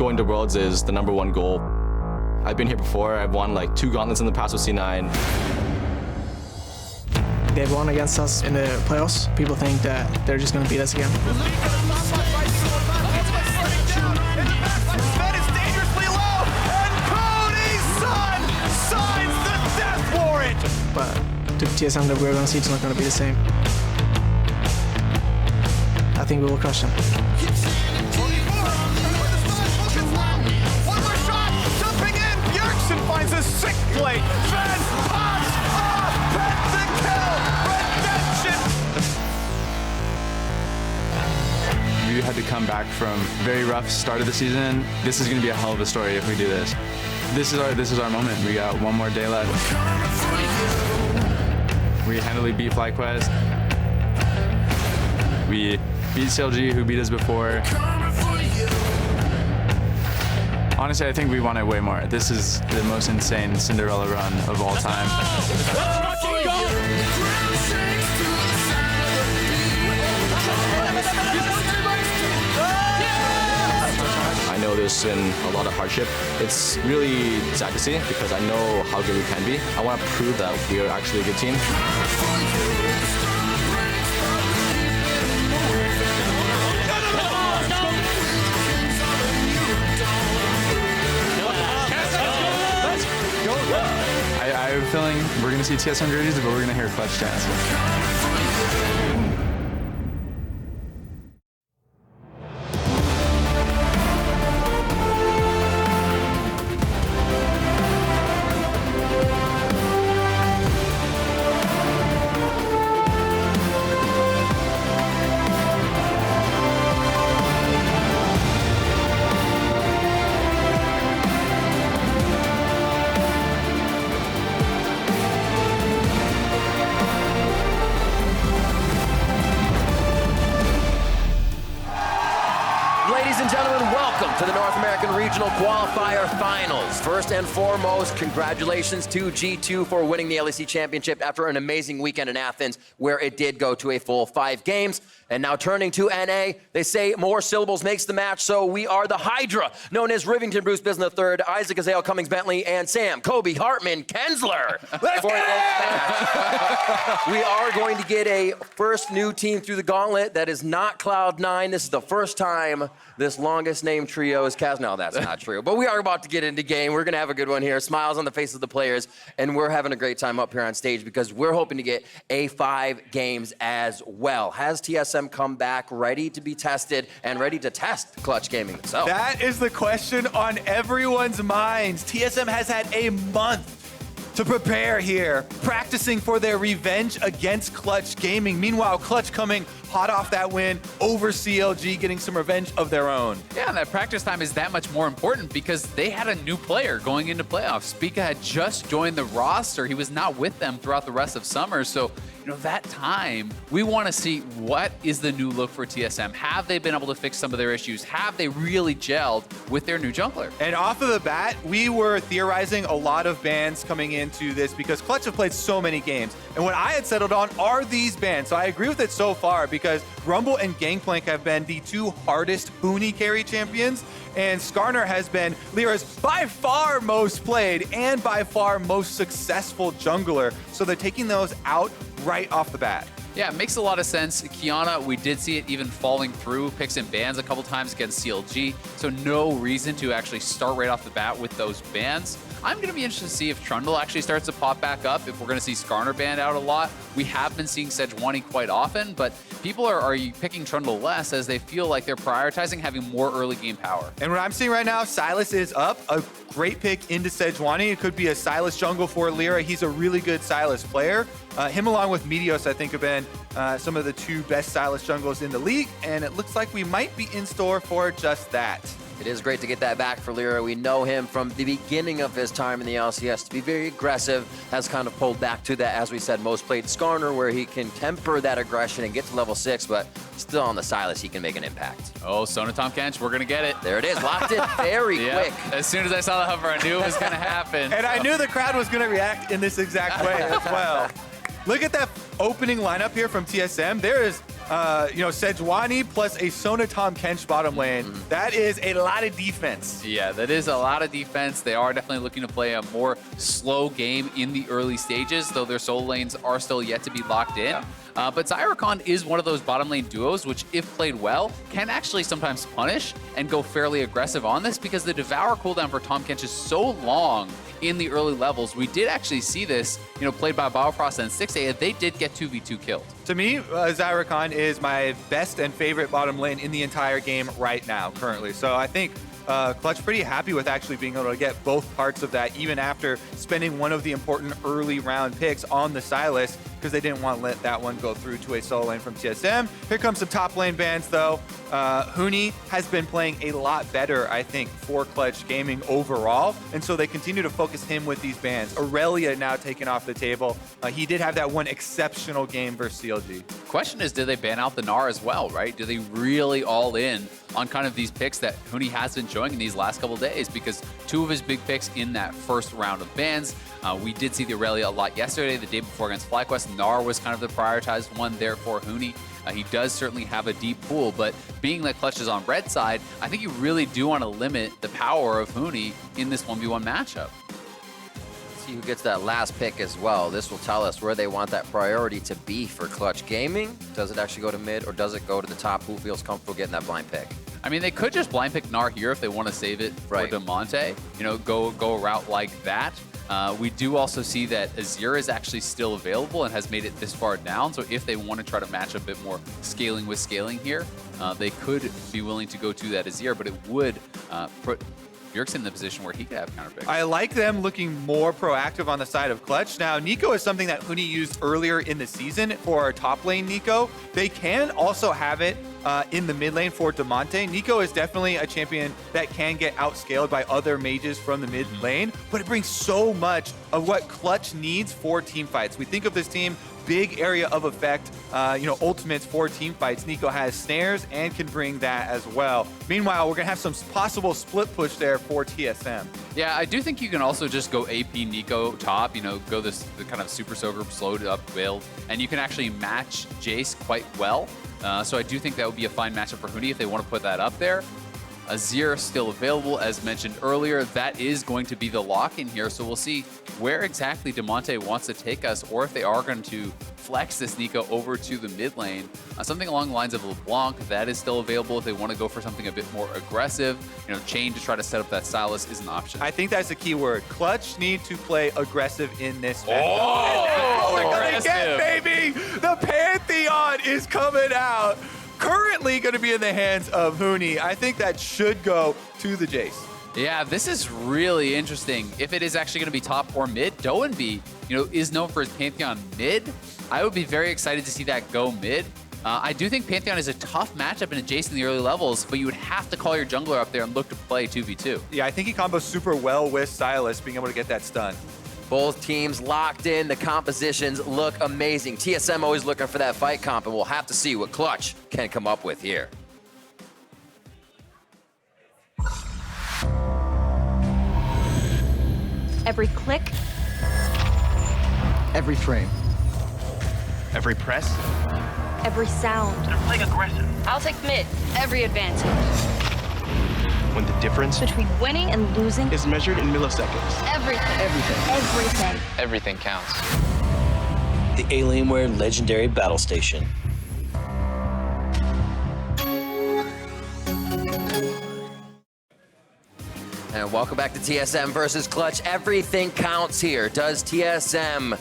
going to Worlds is the #1 goal. I've been here before. I've won like 2 gauntlets in the past with C9. They've won against us in the playoffs. People think that they're just going to beat us again. Zven is dangerously low, and Cody Sun signs the death warrant. But the TSM that we're going to see is not going to be the same. I think we will crush them. One more shot, jumping in. Bjergsen finds a sick play. Zven pops off, pentakill, redemption. We had to come back from a very rough start of the season. This is going to be a hell of a story if we do this. This is our moment. We got one more day left. We handily beat FlyQuest. We beat CLG, who beat us before. Honestly, I think we want it way more. This is the most insane Cinderella run of all time. I know there's been a lot of hardship. It's really sad to see because I know how good we can be. I want to prove that we are actually a good team. I have a feeling we're going to see TSM jerseys, but we're going to hear clutch chants. Ladies and gentlemen, welcome to the North American Regional Qualifier Finals. First and foremost, congratulations to G2 for winning the LEC Championship after an amazing weekend in Athens, where it did go to a full 5 games. And now turning to NA, they say more syllables makes the match, so we are the Hydra, known as Rivington, Bruce Business III, Isaac Azale, Cummings Bentley, and Sam, Kobe, Hartman, Kensler. Let's get it! We are going to get a first new team through the gauntlet that is not Cloud9. This is the first time this longest named trio is cast. No, that's not true. But we are about to get into game. We're going to have a good one here. Smiles on the faces of the players. And we're having a great time up here on stage because we're hoping to get A5 games as well. Has TSM come back ready to be tested and ready to test Clutch Gaming itself? That is the question on everyone's minds. TSM has had a month to prepare here, practicing for their revenge against Clutch Gaming. Meanwhile, Clutch coming hot off that win over CLG, getting some revenge of their own. Yeah, and that practice time is that much more important because they had a new player going into playoffs. Spica had just joined the roster. He was not with them throughout the rest of summer. So, that time, we want to see what is the new look for TSM. Have they been able to fix some of their issues? Have they really gelled with their new jungler? And off of the bat, we were theorizing a lot of bans coming into this because Clutch have played so many games. And what I had settled on are these bans. So I agree with it so far because Rumble and Gangplank have been the 2 hardest Huni carry champions. And Skarner has been Lira's by far most played and by far most successful jungler. So they're taking those out right off the bat. Yeah, it makes a lot of sense. Kiana, we did see it even falling through picks and bans a couple times against CLG, so no reason to actually start right off the bat with those bans. I'm going to be interested to see if Trundle actually starts to pop back up, if we're going to see Skarner banned out a lot. We have been seeing Sejuani quite often, but people are picking Trundle less as they feel like they're prioritizing having more early game power. And what I'm seeing right now, Sylas is up. A great pick into Sejuani. It could be a Sylas jungle for Lira. He's a really good Sylas player. Him along with Meteos, I think, have been some of the 2 best Sylas jungles in the league, and it looks like we might be in store for just that. It is great to get that back for Lira. We know him from the beginning of his time in the LCS to be very aggressive, has kind of pulled back to that, as we said, most played Skarner, where he can temper that aggression and get to level 6, but still on the Sylas, he can make an impact. Oh, Sona Tahm Kench, we're going to get it. There it is, locked in very quick. As soon as I saw the hover, I knew it was going to happen. And I knew the crowd was going to react in this exact way as well. Look at that opening lineup here from TSM. There is Sejuani plus a Sona Tahm Kench bottom lane. That is a lot of defense. Yeah, that is a lot of defense. They are definitely looking to play a more slow game in the early stages, though their solo lanes are still yet to be locked in. But Xayah Rakan is one of those bottom lane duos, which if played well, can actually sometimes punish and go fairly aggressive on this because the Devour cooldown for Tahm Kench is so long in the early levels. We did actually see this, played by Biofrost and Xayah. They did get 2v2 killed. To me, Xayah Rakan is my best and favorite bottom lane in the entire game right now, currently. So I think Clutch pretty happy with actually being able to get both parts of that, even after spending one of the important early round picks on the Sylas, because they didn't want to let that one go through to a solo lane from TSM. Here comes some top lane bans, though. Huni has been playing a lot better, I think, for Clutch Gaming overall, and so they continue to focus him with these bans. Aurelia now taken off the table. He did have that one exceptional game versus CLG. Question is, did they ban out the Gnar as well, right? Do they really all in on kind of these picks that Huni has been showing in these last couple of days? Because two of his big picks in that first round of bans, we did see the Aurelia a lot yesterday. The day before against FlyQuest, Gnar was kind of the prioritized one there for Huni. He does certainly have a deep pool, but being that Clutch is on red side, I think you really do want to limit the power of Huni in this 1v1 matchup. See who gets that last pick as well. This will tell us where they want that priority to be for Clutch Gaming. Does it actually go to mid, or does it go to the top? Who feels comfortable getting that blind pick? I mean, they could just blind pick Gnar here if they want to save it for Damonte. Go a route like that. We do also see that Azir is actually still available and has made it this far down. So if they want to try to match a bit more scaling with scaling here, they could be willing to go to that Azir, but it would put Bjergsen in the position where he could have counter picks. I like them looking more proactive on the side of Clutch. Now, Neeko is something that Huni used earlier in the season for our top lane Neeko. They can also have it in the mid lane for Damonte. Neeko is definitely a champion that can get outscaled by other mages from the mid lane, but it brings so much of what Clutch needs for team fights. We think of this team, big area of effect, ultimates for team fights. Neeko has snares and can bring that as well. Meanwhile, we're gonna have some possible split push there for TSM. Yeah, I do think you can also just go AP Neeko top, go the kind of super soaker slowed up build, and you can actually match Jayce quite well. So I do think that would be a fine matchup for Huni if they want to put that up there. Azir still available, as mentioned earlier. That is going to be the lock in here, so we'll see where exactly Damonte wants to take us, or if they are going to flex this Neeko over to the mid lane. Something along the lines of LeBlanc, that is still available if they want to go for something a bit more aggressive. Chain to try to set up that Sylas is an option. I think that's the key word. Clutch need to play aggressive in this match. Oh, we're gonna get, baby! The Pantheon is coming out. Currently going to be in the hands of Huni. I think that should go to the Jayce. Yeah, this is really interesting. If it is actually going to be top or mid, Doenby, is known for his Pantheon mid. I would be very excited to see that go mid. I do think Pantheon is a tough matchup in a Jayce in the early levels, but you would have to call your jungler up there and look to play 2v2. Yeah, I think he combos super well with Sylas, being able to get that stun. Both teams locked in. The compositions look amazing. TSM always looking for that fight comp, and we'll have to see what Clutch can come up with here. Every click, every frame, every press, every sound. they're playing aggressive. I'll take mid. Every advantage. When the difference Between winning and losing is measured in milliseconds. everything. Everything. Everything counts. The Alienware Legendary Battle Station. And welcome back to TSM versus Clutch. Everything counts here. Does TSM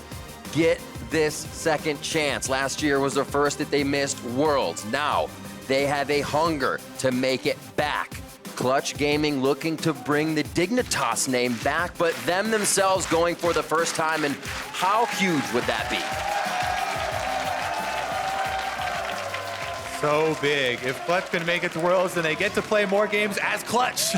get this second chance? Last year was the first that they missed Worlds. Now they have a hunger to make it back. Clutch Gaming looking to bring the Dignitas name back, but them themselves going for the first time, and how huge would that be? So big. If Clutch can make it to Worlds, then they get to play more games as Clutch.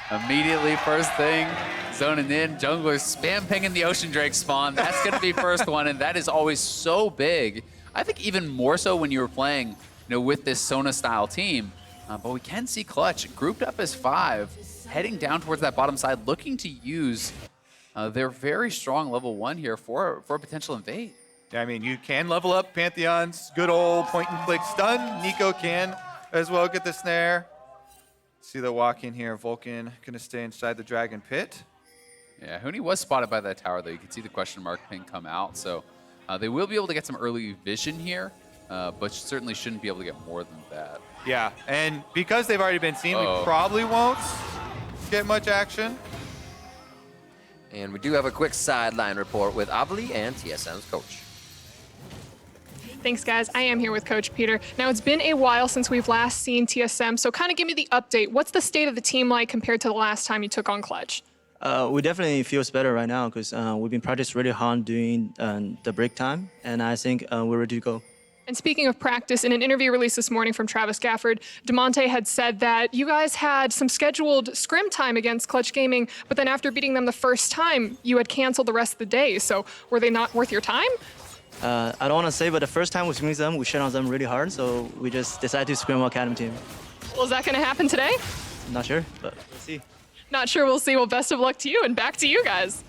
Immediately, first thing, zoning in, junglers spam pinging the Ocean Drake spawn. That's going to be first one, and that is always so big. I think even more so when you were playing, with this Sona-style team. But we can see Clutch grouped up as 5, heading down towards that bottom side, looking to use their very strong level 1 here for a potential invade. Yeah, I mean, you can level up Pantheon's good old point-and-click stun. Neeko can as well get the snare. See the walk in here. Vulcan going to stay inside the Dragon Pit. Yeah, Huni was spotted by that tower, though. You can see the question mark ping come out. So they will be able to get some early vision here, but certainly shouldn't be able to get more than that. Yeah, and because they've already been seen, we probably won't get much action. And we do have a quick sideline report with Avli and TSM's coach. Thanks, guys. I am here with Coach Peter. Now, it's been a while since we've last seen TSM, so kind of give me the update. What's the state of the team like compared to the last time you took on Clutch? We definitely feels better right now because we've been practicing really hard doing the break time, and I think we're ready to go. And speaking of practice, in an interview released this morning from Travis Gafford, Damonte had said that you guys had some scheduled scrim time against Clutch Gaming, but then after beating them the first time, you had canceled the rest of the day. So were they not worth your time? I don't want to say, but the first time we scrimmed them, we shut on them really hard, so we just decided to scrim our Academy team. Well, is that going to happen today? Not sure, but we'll see. Not sure, we'll see. Well, best of luck to you, and back to you guys.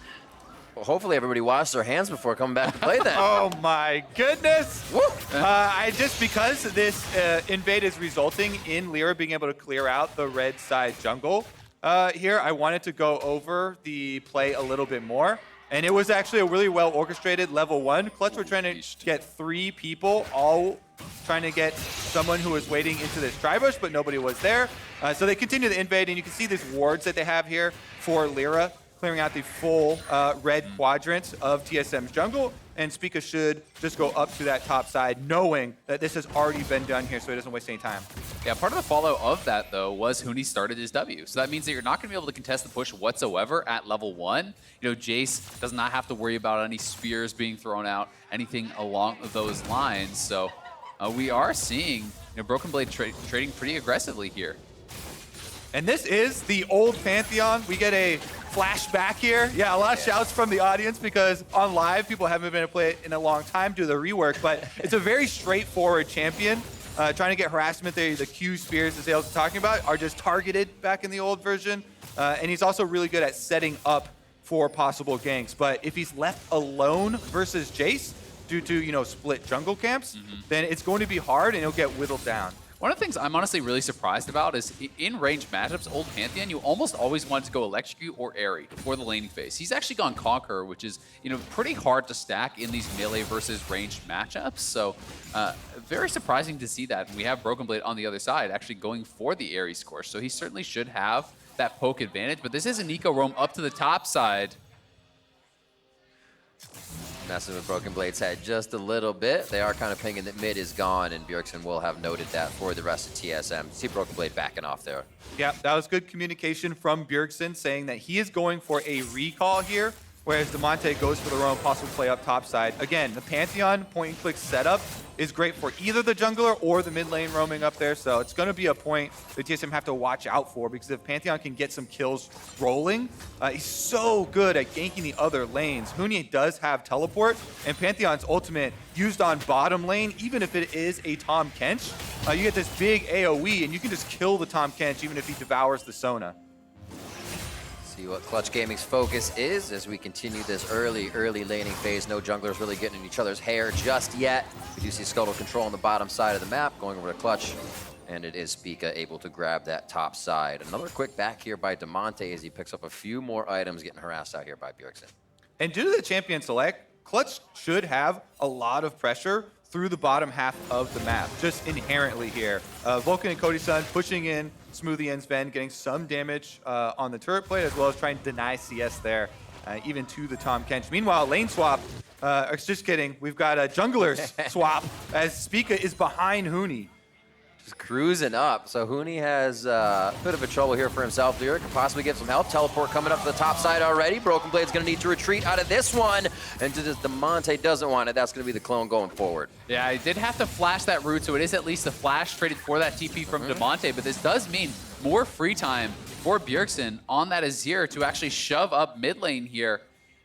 Well, hopefully everybody washed their hands before coming back to play that. Oh my goodness! Because this invade is resulting in Lira being able to clear out the red side jungle here, I wanted to go over the play a little bit more. And it was actually a really well orchestrated level 1. Clutch were trying to get 3 people, all trying to get someone who was waiting into this dry bush, but nobody was there. So they continue to invade, and you can see these wards that they have here for Lira, clearing out the full red quadrant of TSM's jungle. And Spica should just go up to that top side, knowing that this has already been done here, so he doesn't waste any time. Yeah, part of the follow of that, though, was Huni started his W. So that means that you're not going to be able to contest the push whatsoever at level 1. You know, Jayce does not have to worry about any spears being thrown out, anything along those lines. So we are seeing Broken Blade trading pretty aggressively here. And this is the old Pantheon. We get a flashback here. Yeah, a lot of shouts from the audience because on live, people haven't been able to play it in a long time due to the rework, but it's a very straightforward champion. Trying to get harassment there. The Q spears, as Ales was talking about, are just targeted back in the old version. And he's also really good at setting up for possible ganks. But if he's left alone versus Jayce, due to, split jungle camps, then it's going to be hard and he'll get whittled down. One of the things I'm honestly really surprised about is in range matchups, old Pantheon, you almost always want to go Electrocute or Airy for the laning phase. He's actually gone Conqueror, which is pretty hard to stack in these melee versus ranged matchups. So very surprising to see that. And we have Broken Blade on the other side actually going for the Airy Scorch. So he certainly should have that poke advantage. But this is a Neeko roam up to the top side. Messing with Broken Blade's head just a little bit. They are kind of pinging that mid is gone, and Bjergsen will have noted that for the rest of TSM. See Broken Blade backing off there. Yeah, that was good communication from Bjergsen saying that he is going for a recall here, whereas Damonte goes for the roam, possible play up top side. Again, the Pantheon point-and-click setup is great for either the jungler or the mid lane roaming up there, so it's going to be a point that TSM have to watch out for, because if Pantheon can get some kills rolling, he's so good at ganking the other lanes. Huni does have teleport, and Pantheon's ultimate used on bottom lane, even if it is a Tahm Kench, you get this big AoE, and you can just kill the Tahm Kench even if he devours the Sona. See what Clutch Gaming's focus is as we continue this early laning phase. No junglers really getting in each other's hair just yet. We do see Scuttle control on the bottom side of the map, going over to Clutch, and it is Spica able to grab that top side. Another quick back here by Damonte as he picks up a few more items, getting harassed out here by Bjergsen. And due to the champion select, Clutch should have a lot of pressure through the bottom half of the map, just inherently here. Vulcan and Cody Sun pushing in Smoothie and Zven, getting some damage on the turret plate, as well as trying to deny CS there, even to the Tahm Kench. Meanwhile, lane swap, just kidding, we've got a jungler's swap as Spica is behind Huni. Just cruising up. So Huni has a bit of a trouble here for himself. Lira could possibly get some help. Teleport coming up to the top side already. Broken Blade's going to need to retreat out of this one. And just Damonte doesn't want it. That's going to be the clone going forward. Yeah, I did have to flash that route, so it is at least a flash traded for that TP from Damonte. But this does mean more free time for Bjergsen on that Azir to actually shove up mid lane here.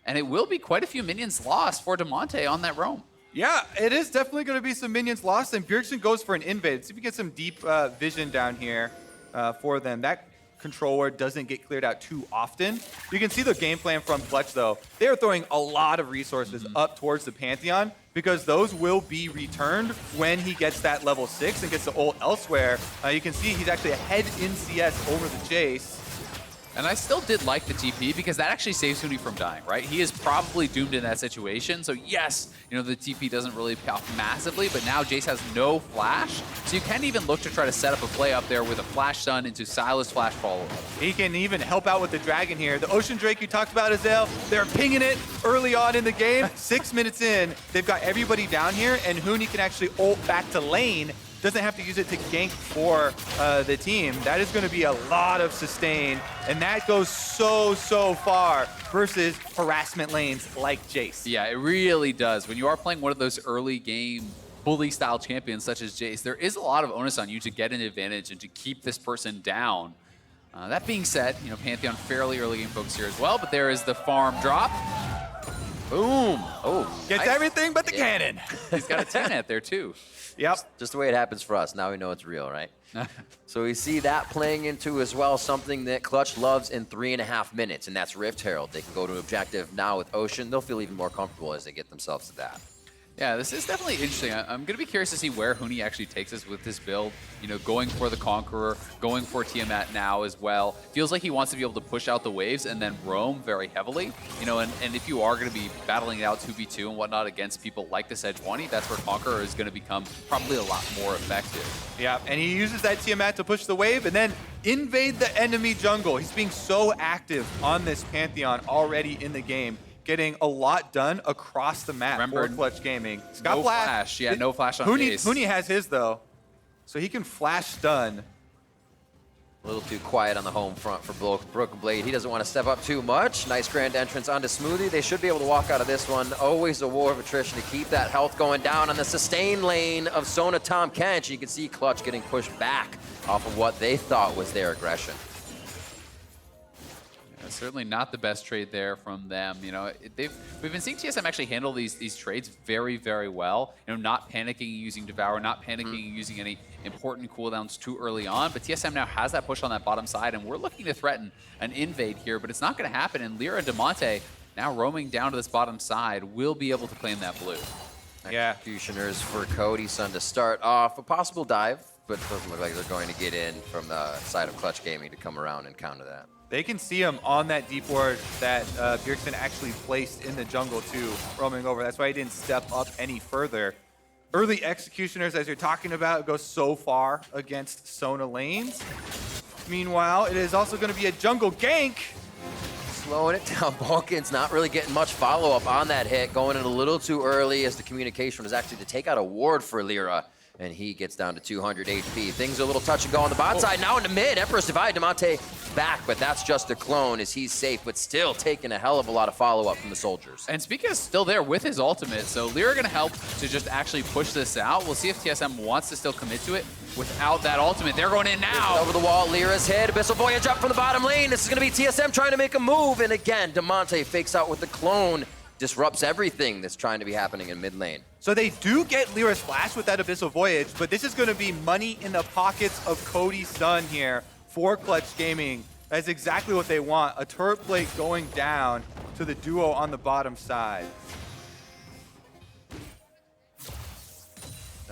And it will be quite a few minions lost for Damonte on that roam. Yeah, it is definitely going to be some minions lost, and Bjergsen goes for an invade. See if we get some deep vision down here for them. That controller doesn't get cleared out too often. You can see the game plan from Clutch, though. They are throwing a lot of resources up towards the Pantheon, because those will be returned when he gets that level 6 and gets the ult elsewhere. You can see he's actually ahead in CS over the Jayce. And I still did like the TP because that actually saves Huni from dying, right? He is probably doomed in that situation. So yes, you know, the TP doesn't really pay off massively, but now Jayce has no flash. So you can even look to try to set up a play up there with a flash stun into Sylas flash follow-up. He can even help out with the dragon here. The Ocean Drake you talked about, Azale, they're pinging it early on in the game. 6 minutes in, they've got everybody down here, and Huni can actually ult back to lane. Doesn't have to use it to gank for the team. That is going to be a lot of sustain, and that goes so far versus harassment lanes like Jayce. Yeah, it really does. When you are playing one of those early game bully-style champions such as Jayce, there is a lot of onus on you to get an advantage and to keep this person down. That being said, you know, Pantheon fairly early game focus here as well, but there is the farm drop. Boom. Oh, gets nice. everything but the cannon. He's got a 10 net there too. Yep. Just the way it happens for us. Now we know it's real, right? So we see that playing into as well something that Clutch loves in 3.5 minutes, and that's Rift Herald. They can go to objective now with Ocean. They'll feel even more comfortable as they get themselves to that. Yeah, this is definitely interesting. I'm going to be curious to see where Huni actually takes us with this build. You know, going for the Conqueror, going for Tiamat now as well. Feels like he wants to be able to push out the waves and then roam very heavily. You know, and if you are going to be battling it out 2v2 and whatnot against people like the Sejuani, that's where Conqueror is going to become probably a lot more effective. Yeah, and he uses that Tiamat to push the wave and then invade the enemy jungle. He's being so active on this Pantheon already in the game, getting a lot done across the map. Remember, for Clutch Gaming. He's got no flash. Yeah, no flash on Jayce. Huni has his, though, so he can flash stun. A little too quiet on the home front for Broken Blade. He doesn't want to step up too much. Nice grand entrance onto Smoothie. They should be able to walk out of this one. Always a war of attrition to keep that health going down on the sustain lane of Sona, Tahm, Kench. You can see Clutch getting pushed back off of what they thought was their aggression. Certainly not the best trade there from them. You know, we've been seeing TSM actually handle these trades very well. You know, not panicking using Devour, not panicking using any important cooldowns too early on. But TSM now has that push on that bottom side, and we're looking to threaten an invade here, but it's not going to happen. And Lira and Damonte now roaming down to this bottom side will be able to claim that blue. Yeah. Executioners for Cody Sun to start off. A possible dive, but it doesn't look like they're going to get in from the side of Clutch Gaming to come around and counter that. They can see him on that deep ward that Bjergsen actually placed in the jungle too, roaming over. That's why he didn't step up any further. Early Executioners, as you're talking about, go so far against Sona lanes. Meanwhile, it is also going to be a jungle gank. Slowing it down. Vulcan's not really getting much follow-up on that hit, going in a little too early as the communication was actually to take out a ward for Lira. And he gets down to 200 HP. Things are a little touch and go on the bot side. Now into mid. Empress Divide. Damonte back, but that's just a clone as he's safe, but still taking a hell of a lot of follow-up from the soldiers. And Spica is still there with his ultimate, so Lira going to help to just actually push this out. We'll see if TSM wants to still commit to it without that ultimate. They're going in now. Over the wall, Lira's hit. Abyssal Voyage up from the bottom lane. This is going to be TSM trying to make a move. And again, Damonte fakes out with the clone. Disrupts everything that's trying to be happening in mid lane. So they do get Lira's flash with that Abyssal Voyage, but this is going to be money in the pockets of Cody Sun here for Clutch Gaming. That's exactly what they want. A turret plate going down to the duo on the bottom side.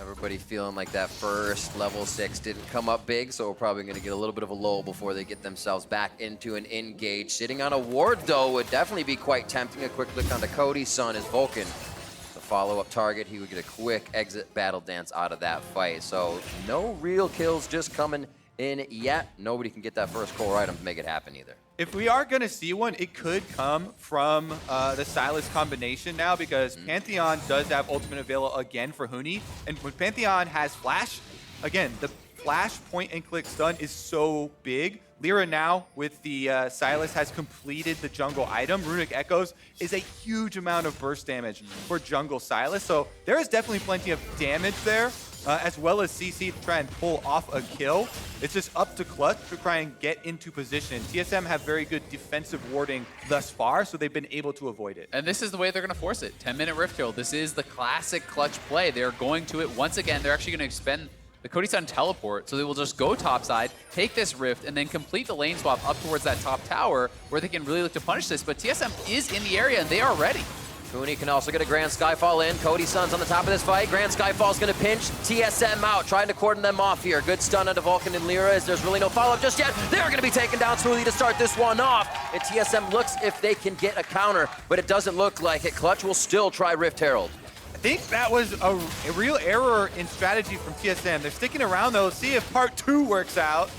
Everybody feeling like that first level 6 didn't come up big, so we're probably going to get a little bit of a lull before they get themselves back into an engage. Sitting on a ward, though, would definitely be quite tempting. A quick look on the Cody Sun as Vulcan, the follow-up target. He would get a quick exit battle dance out of that fight. So no real kills just coming in yet. Nobody can get that first core item to make it happen either. If we are going to see one, it could come from the Sylas combination now, because Pantheon does have ultimate available again for Huni. And when Pantheon has flash, again, the flash point and click stun is so big. Lira now with the Sylas has completed the jungle item. Runic Echoes is a huge amount of burst damage for jungle Sylas. So there is definitely plenty of damage there, as well as CC to try and pull off a kill. It's just up to Clutch to try and get into position. TSM have very good defensive warding thus far, so they've been able to avoid it. And this is the way they're going to force it. 10-minute Rift Herald. This is the classic Clutch play. They're going to it once again. They're actually going to expend the Cody Sun teleport, so they will just go topside, take this Rift, and then complete the lane swap up towards that top tower where they can really look to punish this. But TSM is in the area, and they are ready. Huni can also get a Grand Skyfall in. Cody Sun's on the top of this fight. Grand Skyfall's gonna pinch TSM out, trying to cordon them off here. Good stun onto Vulcan and Lira as there's really no follow-up just yet. They're gonna be taken down Smoothie to start this one off. And TSM looks if they can get a counter, but it doesn't look like it. Clutch will still try Rift Herald. I think that was a real error in strategy from TSM. They're sticking around though, see if part 2 works out.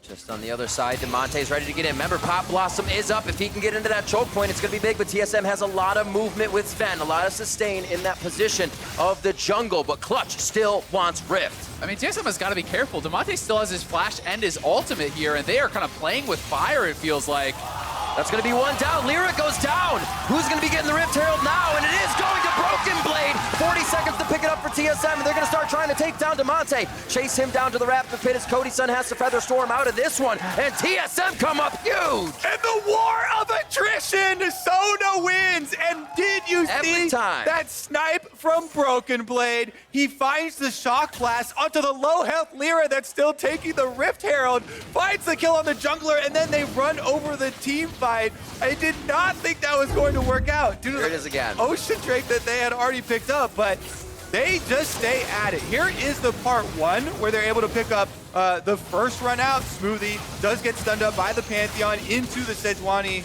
Just on the other side, Damonte's ready to get in. Remember, Pop Blossom is up. If he can get into that choke point, it's going to be big, but TSM has a lot of movement with Zven, a lot of sustain in that position of the jungle, but Clutch still wants Rift. I mean, TSM has got to be careful. Damonte still has his flash and his ultimate here, and they are kind of playing with fire, it feels like. That's going to be one down. Lira goes down. Who's going to be getting the Rift Herald now? And it is going to Broken Blade. 40 seconds to pick it up for TSM, and they're going to start trying to take down Damonte. Chase him down to the Raptor Pit as Cody Sun has to Feather Storm out of this one. And TSM come up huge. And the war of attrition, Sona wins. And did you see that snipe from Broken Blade? He finds the shock blast onto the low health Lira that's still taking the Rift Herald, finds the kill on the jungler, and then they run over the team fight. I did not think that was going to work out due to Here it is again. Ocean Drake that they had already picked up, but they just stay at it. Here is the part 1 where they're able to pick up the first run out. Smoothie does get stunned up by the Pantheon into the Sejuani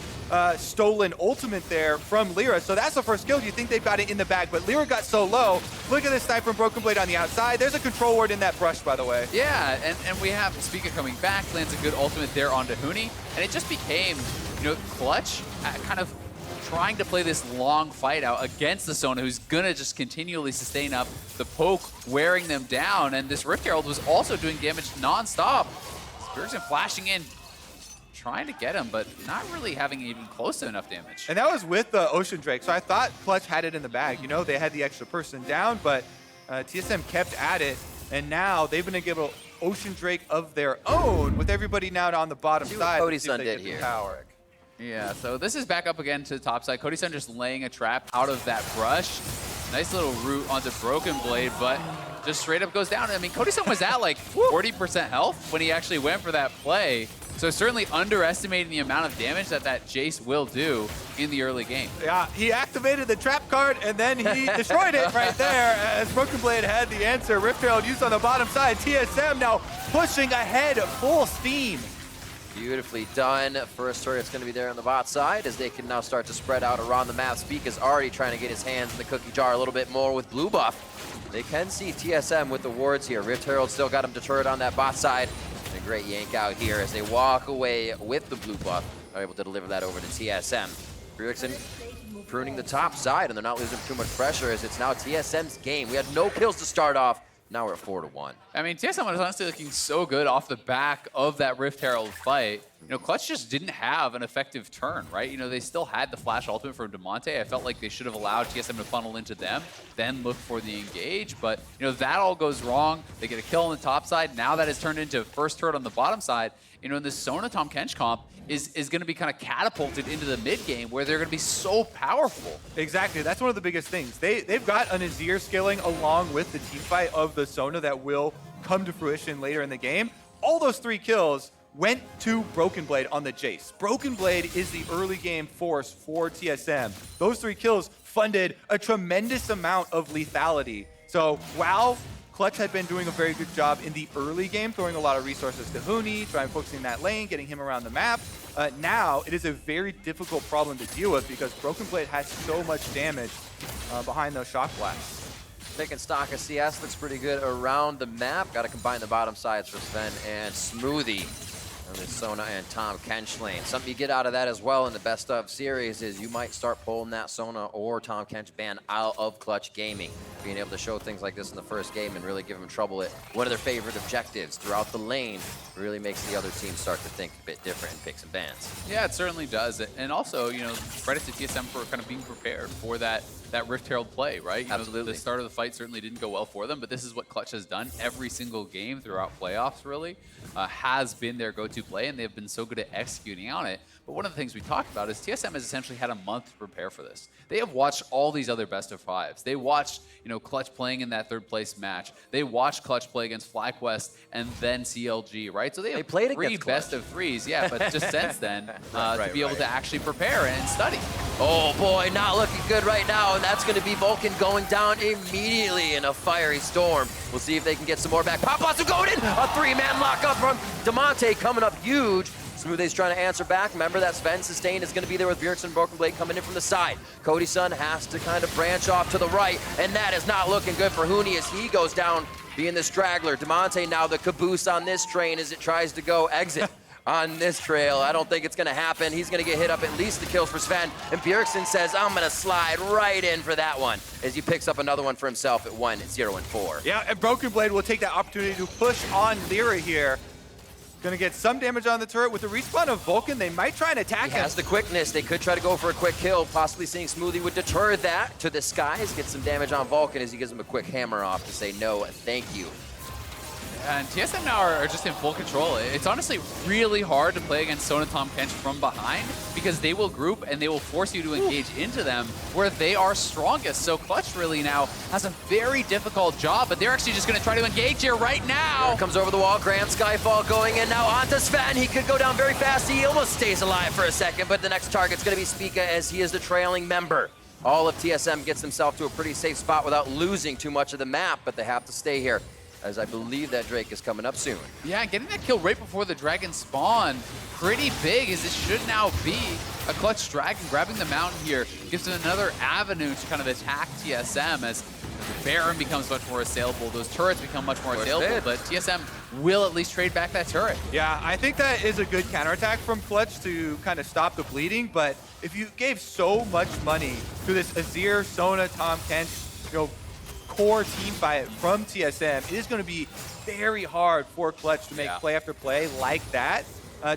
stolen ultimate there from Lira. So that's the first kill. You think they've got it in the bag, but Lira got so low. Look at this snipe from Broken Blade on the outside. There's a control ward in that brush, by the way. Yeah, and we have Spica coming back, lands a good ultimate there onto Huni, and it just became, Clutch kind of trying to play this long fight out against the Sona, who's gonna just continually sustain up the poke, wearing them down, and this Rift Herald was also doing damage non-stop. Bjergsen flashing in, trying to get him, but not really having even close to enough damage. And that was with the Ocean Drake, so I thought Clutch had it in the bag. They had the extra person down, but TSM kept at it, and now they've been able to Ocean Drake of their own with everybody now on the bottom See side. what Cody Sun did here. Power. Yeah, so this is back up again to the top side. Cody Sun just laying a trap out of that brush. Nice little route onto Broken Blade, but just straight up goes down. I mean, Cody Sun was at like 40% health when he actually went for that play. So certainly underestimating the amount of damage that Jayce will do in the early game. Yeah, he activated the trap card and then he destroyed it right there as Broken Blade had the answer. Rift Herald used on the bottom side. TSM now pushing ahead full steam. Beautifully done. First turret's going to be there on the bot side as they can now start to spread out around the map. Spica's already trying to get his hands in the cookie jar a little bit more with blue buff. They can see TSM with the wards here. Rift Herald still got him deterred on that bot side. And a great yank out here as they walk away with the blue buff. Are able to deliver that over to TSM. Bjergsen pruning the top side, and they're not losing too much pressure as it's now TSM's game. We had no kills to start off. Now we're at 4-1. I mean, TSM was honestly looking so good off the back of that Rift Herald fight. Clutch just didn't have an effective turn, right? They still had the flash ultimate from Damonte. I felt like they should have allowed TSM to funnel into them, then look for the engage. But, that all goes wrong. They get a kill on the top side. Now that has turned into first turret on the bottom side. And this Sona Tahm Kench comp is going to be kind of catapulted into the mid game where they're going to be so powerful. Exactly. That's one of the biggest things. They've got an Azir scaling along with the team fight of the Sona that will come to fruition later in the game. All those 3 kills went to Broken Blade on the Jayce. Broken Blade is the early game force for TSM. Those 3 kills funded a tremendous amount of lethality. So while Clutch had been doing a very good job in the early game, throwing a lot of resources to Huni, trying focusing that lane, getting him around the map, now it is a very difficult problem to deal with because Broken Blade has so much damage behind those shock blasts. Taking stock of CS, looks pretty good around the map. Got to combine the bottom sides for Zven and Smoothie. And the Sona and Tahm Kench lane. Something you get out of that as well in the best of series is you might start pulling that Sona or Tahm Kench ban out of Clutch Gaming. Being able to show things like this in the first game and really give them trouble at one of their favorite objectives throughout the lane really makes the other team start to think a bit different and pick some bans. Yeah, it certainly does. And also, credit to TSM for kind of being prepared for that Rift Herald play, right? Absolutely. The start of the fight certainly didn't go well for them, but this is what Clutch has done every single game throughout playoffs, really, has been their go-to play, and they've been so good at executing on it. But one of the things we talked about is TSM has essentially had a month to prepare for this. They have watched all these other best of fives. They watched, Clutch playing in that third place match. They watched Clutch play against FlyQuest and then CLG, right? So they have played three against best Clutch. of threes, yeah, but just since then, to be able to actually prepare and study. Oh boy, not looking good right now, and that's going to be Vulcan going down immediately in a fiery storm. We'll see if they can get some more back. Papasu going in! A three-man lockup from Damonte coming up huge. Smoothie's trying to answer back. Remember that Zven sustain is going to be there with Bjergsen and Broken Blade coming in from the side. Cody Sun has to kind of branch off to the right, and that is not looking good for Huni as he goes down being the straggler. Damonte now the caboose on this train as it tries to go exit on this trail. I don't think it's going to happen. He's going to get hit up at least the kills for Zven, and Bjergsen says, I'm going to slide right in for that one as he picks up another one for himself at 1-0-4. Yeah, and Broken Blade will take that opportunity to push on Lira here. Gonna get some damage on the turret. With the respawn of Vulcan, they might try and attack him. He has the quickness. They could try to go for a quick kill. Possibly seeing Smoothie would deter that to the skies. Get some damage on Vulcan as he gives him a quick hammer off to say no, thank you. And TSM now are just in full control. It's honestly really hard to play against Sona, Tahm, Kench from behind because they will group and they will force you to engage into them where they are strongest. So Clutch really now has a very difficult job, but they're actually just going to try to engage here right now. Here comes over the wall. Grand Skyfall going in now onto Zven. He could go down very fast. He almost stays alive for a second, but the next target's going to be Spica as he is the trailing member. All of TSM gets himself to a pretty safe spot without losing too much of the map, but they have to stay here, as I believe that Drake is coming up soon. Yeah, getting that kill right before the dragon spawn, pretty big, as it should now be a Clutch dragon grabbing the mountain here. Gives them another avenue to kind of attack TSM as the Baron becomes much more assailable. Those turrets become much more assailable, but TSM will at least trade back that turret. Yeah, I think that is a good counterattack from Clutch to kind of stop the bleeding, but if you gave so much money to this Azir, Sona, Tahm, Kench, core team fight from TSM, it is going to be very hard for Clutch to make play after play like that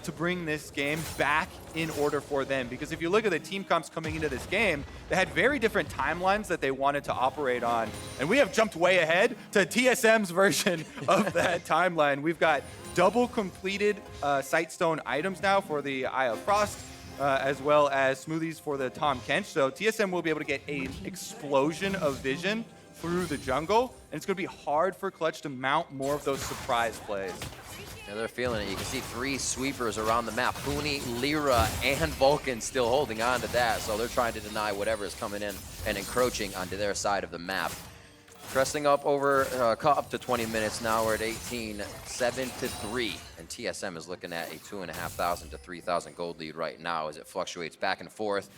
to bring this game back in order for them. Because if you look at the team comps coming into this game, they had very different timelines that they wanted to operate on. And we have jumped way ahead to TSM's version of that timeline. We've got double completed Sightstone items now for the Eye of Frost, as well as Smoothies for the Tahm Kench. So TSM will be able to get an explosion of vision through the jungle, and it's going to be hard for Clutch to mount more of those surprise plays. Yeah, they're feeling it. You can see 3 sweepers around the map. Huni, Lira, and Vulcan still holding on to that, so they're trying to deny whatever is coming in and encroaching onto their side of the map. Pressing up over, up to 20 minutes now. We're at 18, 7-3, and TSM is looking at a 2,500 to 3,000 gold lead right now as it fluctuates back and forth.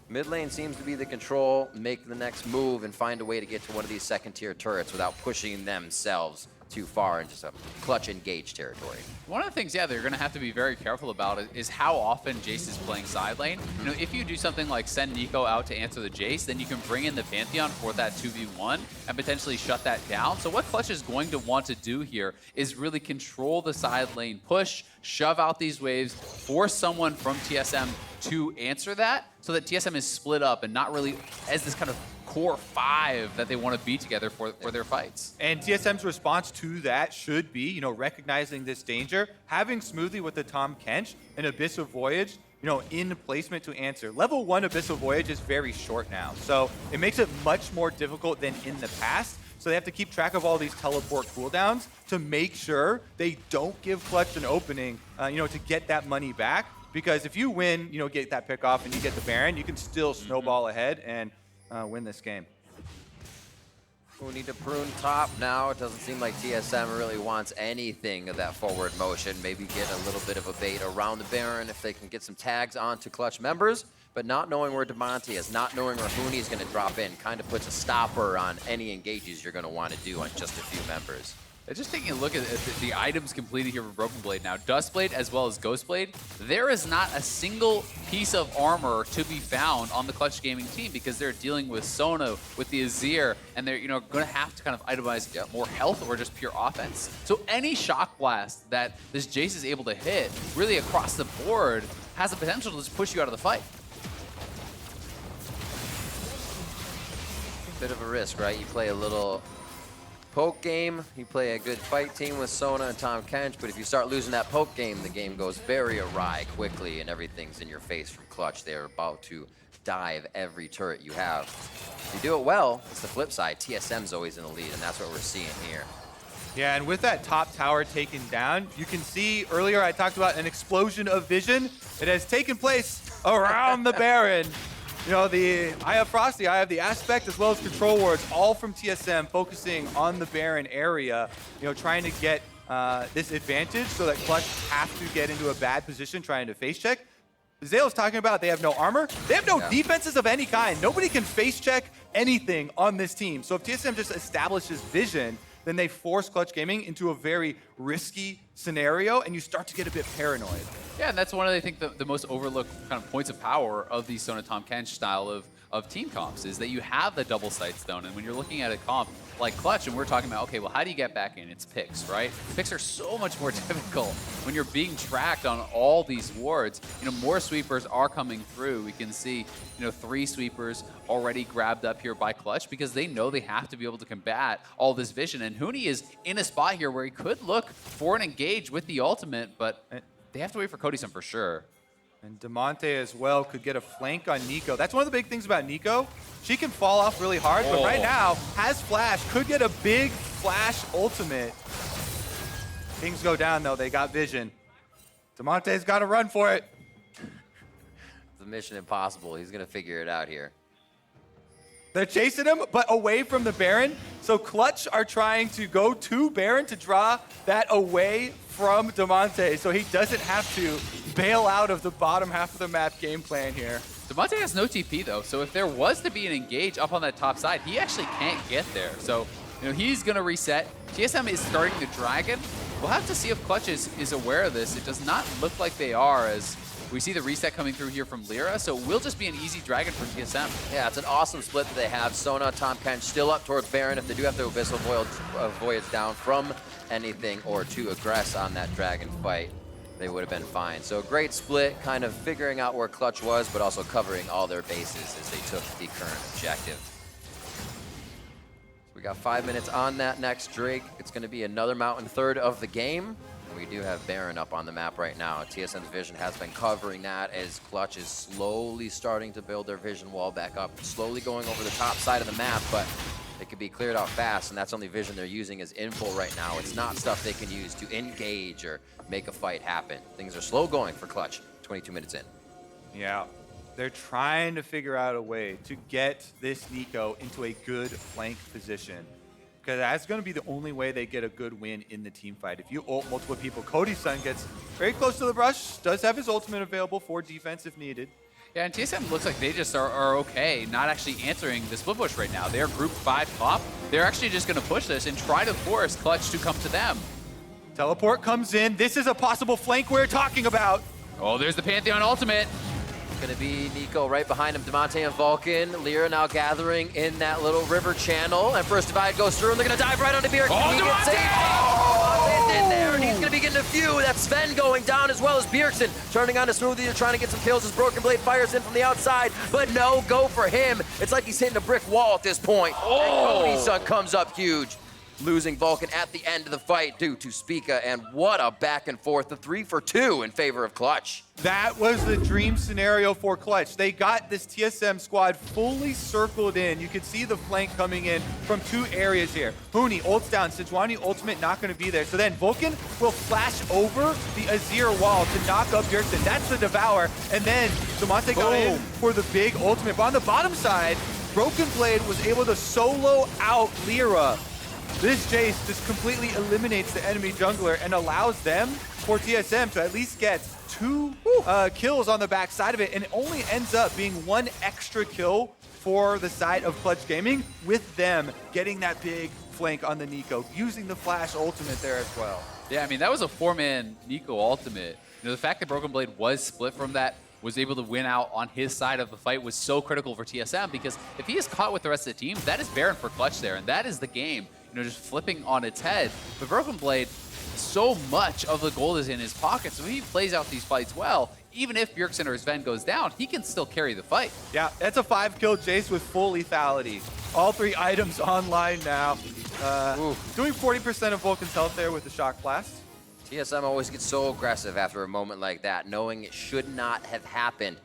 Mid lane seems to be the control, make the next move, and find a way to get to one of these second-tier turrets without pushing themselves too far into some Clutch engage territory. One of the things, they're going to have to be very careful about is how often Jayce is playing side lane. If you do something like send Neeko out to answer the Jayce, then you can bring in the Pantheon for that 2v1 and potentially shut that down. So what Clutch is going to want to do here is really control the side lane push, shove out these waves, force someone from TSM to answer that so that TSM is split up and not really as this kind of core 5 that they want to be together for their fights. And TSM's response to that should be, recognizing this danger, having Smoothie with the Tahm Kench and Abyssal Voyage, in placement to answer. Level 1 Abyssal Voyage is very short now, so it makes it much more difficult than in the past. So they have to keep track of all these teleport cooldowns to make sure they don't give Clutch an opening, to get that money back. Because if you win, get that pick off and you get the Baron, you can still snowball ahead and win this game. We need to prune top now. It doesn't seem like TSM really wants anything of that forward motion. Maybe get a little bit of a bait around the Baron if they can get some tags onto Clutch members. But not knowing where Damonte is, not knowing where Huni is going to drop in, kind of puts a stopper on any engages you're going to want to do on just a few members. Just taking a look at the items completed here for Broken Blade now, Dustblade as well as Ghostblade, there is not a single piece of armor to be found on the Clutch Gaming team because they're dealing with Sona, with the Azir, and they're going to have to kind of itemize more health or just pure offense. So any shock blast that this Jayce is able to hit, really across the board, has the potential to just push you out of the fight. Bit of a risk, right? You play a little poke game, you play a good fight team with Sona and Tahm Kench, but if you start losing that poke game, the game goes very awry quickly and everything's in your face from Clutch. They're about to dive every turret you have. If you do it well, it's the flip side. TSM's always in the lead, and that's what we're seeing here. Yeah, and with that top tower taken down, you can see earlier I talked about an explosion of vision. It has taken place around the Baron. You know, I have Frosty, I have the Aspect as well as Control Wards, all from TSM focusing on the Baron area, you know, trying to get this advantage so that Clutch have to get into a bad position trying to face check. Zale's talking about they have no armor. They have no defenses of any kind. Nobody can face check anything on this team. So if TSM just establishes vision, then they force Clutch Gaming into a very risky scenario, and you start to get a bit paranoid. Yeah, and that's one of, I think, the most overlooked kind of points of power of the Sona Tahm Kench style of team comps is that you have the double sight stone, and when you're looking at a comp like Clutch, and we're talking about, okay, well, how do you get back in? It's picks, right? Picks are so much more difficult when you're being tracked on all these wards. You know, more sweepers are coming through. We can see, you know, 3 sweepers already grabbed up here by Clutch because they know they have to be able to combat all this vision. And Huni is in a spot here where he could look for an engage with the ultimate, but they have to wait for Cody Sun for sure. And Damonte as well could get a flank on Neeko. That's one of the big things about Neeko. She can fall off really hard, but right now has flash, could get a big flash ultimate. Things go down though, they got vision. Damonte's got to run for it. It's a mission impossible. He's gonna figure it out here. They're chasing him, but away from the Baron. So Clutch are trying to go to Baron to draw that away from Damonte, so he doesn't have to bail out of the bottom half of the map game plan here. Damonte has no TP though, so if there was to be an engage up on that top side, he actually can't get there. So, you know, he's gonna reset. TSM is starting the Dragon. We'll have to see if Clutch is aware of this. It does not look like they are, as we see the reset coming through here from Lira, so it will just be an easy Dragon for TSM. Yeah, it's an awesome split that they have. Sona, Tahm Kench still up towards Baron if they do have the Abyssal Voyage down from anything or to aggress on that Dragon fight. They would have been fine. So a great split, kind of figuring out where Clutch was, but also covering all their bases as they took the current objective. We got 5 minutes on that next Drake. It's going to be another Mountain third of the game. We do have Baron up on the map right now. TSM's vision has been covering that as Clutch is slowly starting to build their vision wall back up, slowly going over the top side of the map, but it could be cleared out fast, and that's only vision they're using as info right now. It's not stuff they can use to engage or make a fight happen. Things are slow going for Clutch, 22 minutes in. Yeah, they're trying to figure out a way to get this Neeko into a good flank position, because that's going to be the only way they get a good win in the team fight. If you ult multiple people, Cody Sun gets very close to the brush, does have his ultimate available for defense if needed. Yeah, and TSM looks like they just are okay not actually answering the split push right now. They're group 5 top. They're actually just going to push this and try to force Clutch to come to them. Teleport comes in. This is a possible flank we're talking about. Oh, there's the Pantheon ultimate. Gonna be Neeko right behind him, Damonte and Vulcan. Lira now gathering in that little river channel, and first divide goes through, and they're gonna dive right onto Bjergsen. Oh, Damonte's in there, and he's gonna be getting a few. That's Zven going down as well as Bjergsen. Turning on to Smoothie, they're trying to get some kills as Broken Blade fires in from the outside, but no go for him. It's like he's hitting a brick wall at this point. And Cody Sun comes up huge, losing Vulcan at the end of the fight due to Spica, and what a back and forth, the 3 for 2 in favor of Clutch. That was the dream scenario for Clutch. They got this TSM squad fully circled in. You could see the flank coming in from 2 areas here. Huni ults down, Sejuani ultimate not going to be there. So then Vulcan will flash over the Azir wall to knock up Bjergsen. That's the Devour. And then Damonte got in for the big ultimate. But on the bottom side, Broken Blade was able to solo out Lira. This Jayce just completely eliminates the enemy jungler and allows them, for TSM, to at least get 2 kills on the back side of it, and it only ends up being 1 extra kill for the side of Clutch Gaming, with them getting that big flank on the Neeko, using the flash ultimate there as well. Yeah, I mean, that was a 4-man Neeko ultimate. You know, the fact that Broken Blade was split from that, was able to win out on his side of the fight, was so critical for TSM, because if he is caught with the rest of the team, that is Baron for Clutch there, and that is the game, you know, just flipping on its head. But Broken Blade, so much of the gold is in his pocket, so he plays out these fights well. Even if Bjergsen or Zven goes down, he can still carry the fight. Yeah, that's a 5-kill Jayce with full lethality. All 3 items online now. Doing 40% of Vulcan's health there with the Shock Blast. TSM always gets so aggressive after a moment like that, knowing it should not have happened.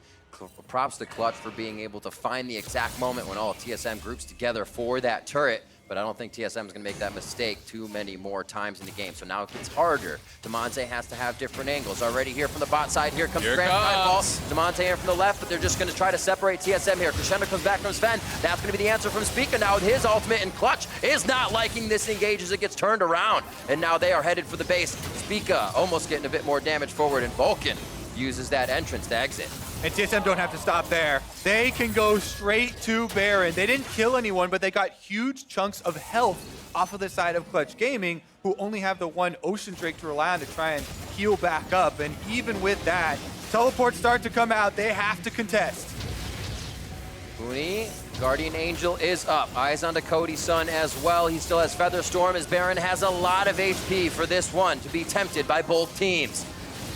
Props to Clutch for being able to find the exact moment when all TSM groups together for that turret, but I don't think TSM is going to make that mistake too many more times in the game. So now it gets harder. Damonte has to have different angles. Already here from the bot side, here comes the Grand Skyfall. Damonte in from the left, but they're just going to try to separate TSM here. Crescendo comes back from Zven. That's going to be the answer from Spica now with his ultimate, and Clutch is not liking this engage as it gets turned around. And now they are headed for the base. Spica almost getting a bit more damage forward, and Vulcan uses that entrance to exit. And TSM don't have to stop there. They can go straight to Baron. They didn't kill anyone, but they got huge chunks of health off of the side of Clutch Gaming, who only have the one Ocean Drake to rely on to try and heal back up. And even with that, teleports start to come out. They have to contest. Huni, Guardian Angel is up. Eyes onto Cody Sun as well. He still has Feather Storm as Baron has a lot of HP for this one to be tempted by both teams.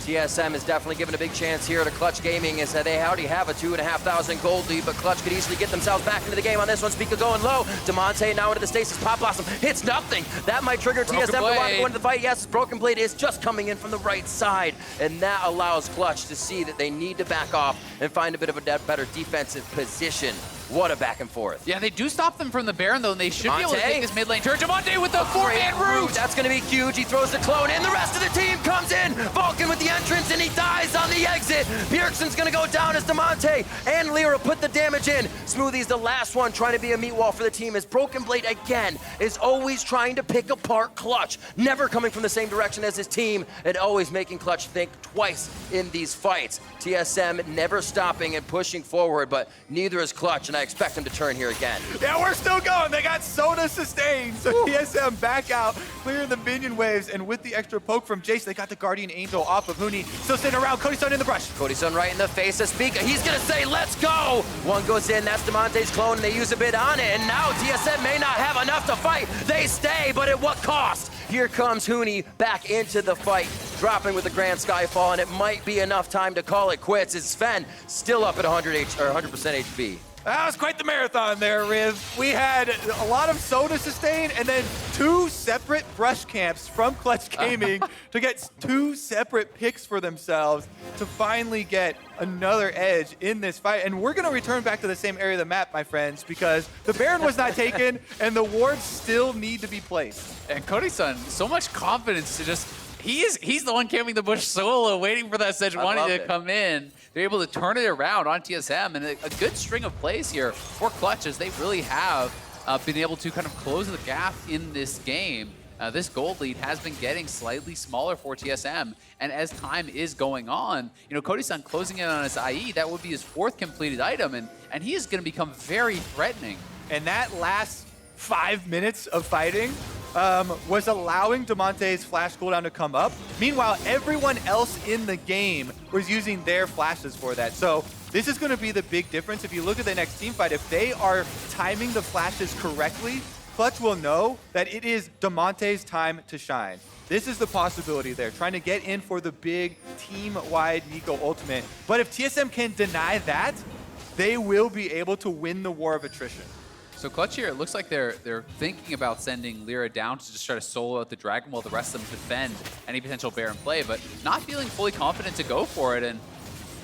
TSM is definitely given a big chance here to Clutch Gaming as they already have a 2,500 gold lead, but Clutch could easily get themselves back into the game on this one. Spica going low. Damonte now into the stasis. Pop Blossom hits nothing. That might trigger TSM to want to go into the fight. Yes, Broken Blade is just coming in from the right side, and that allows Clutch to see that they need to back off and find a bit of a better defensive position. What a back and forth. Yeah, they do stop them from the Baron, though, and they should be able to take this mid lane turret. Damonte with the 4-man root! That's going to be huge. He throws the clone in. The rest of the team comes in. Vulcan with the entrance, and he dies on the exit. Bjergsen's going to go down as Damonte and Lira put the damage in. Smoothie's the last one trying to be a meat wall for the team as Broken Blade, again, is always trying to pick apart Clutch. Never coming from the same direction as his team, and always making Clutch think twice in these fights. TSM never stopping and pushing forward, but neither is Clutch, and I expect them to turn here again. Yeah, we're still going. They got Sona sustained. So TSM back out, clearing the minion waves, and with the extra poke from Jayce, they got the Guardian Angel off of Huni. Still sitting around. Cody Sun in the brush. Cody Sun right in the face of Spica. He's going to say, let's go. One goes in. That's Damonte's clone, and they use a bit on it. And now TSM may not have enough to fight. They stay, but at what cost? Here comes Huni back into the fight, dropping with the Grand Skyfall, and it might be enough time to call it quits. It's Zven still up at 100% HP. That was quite the marathon there, Riv. We had a lot of Sona sustain and then 2 separate brush camps from Clutch Gaming to get 2 separate picks for themselves to finally get another edge in this fight. And we're going to return back to the same area of the map, my friends, because the Baron was not taken and the wards still need to be placed. And Cody Sun, so much confidence to just... He's the one camping the bush solo, waiting for that Sejuani to come in. They're able to turn it around on TSM, and a good string of plays here for Clutch as they really have been able to kind of close the gap in this game. This gold lead has been getting slightly smaller for TSM, and as time is going on, you know, Cody Sun closing in on his IE, that would be his 4th completed item, and he is going to become very threatening. And that last 5 minutes of fighting was allowing Damonte's flash cooldown to come up. Meanwhile, everyone else in the game was using their flashes for that. So this is going to be the big difference. If you look at the next team fight, if they are timing the flashes correctly, Clutch will know that it is Damonte's time to shine. This is the possibility there, trying to get in for the big team-wide Neeko ultimate. But if TSM can deny that, they will be able to win the war of attrition. So Clutch here, it looks like they're thinking about sending Lira down to just try to solo out the Dragon while the rest of them defend any potential Baron play, but not feeling fully confident to go for it. And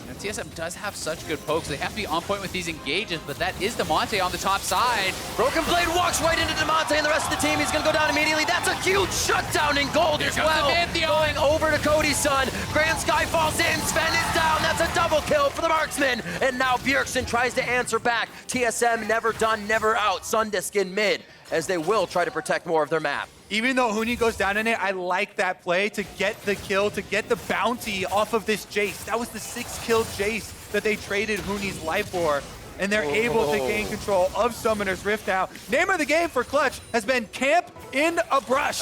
you know, TSM does have such good pokes. They have to be on point with these engages, but that is Damonte on the top side. Broken Blade walks right into Damonte and the rest of the team. He's going to go down immediately. That's a huge shutdown in gold as well. Going over to Cody Sun. Grand Sky falls in. Zven is down. That's a double kill for the marksman. And now Bjergsen tries to answer back. TSM never done, never out. Sundisk in mid as they will try to protect more of their map. Even though Huni goes down in it, I like that play to get the kill, to get the bounty off of this Jayce. That was the 6-kill Jayce that they traded Huni's life for. And they're able to gain control of Summoner's Rift now. Name of the game for Clutch has been Camp in a Brush.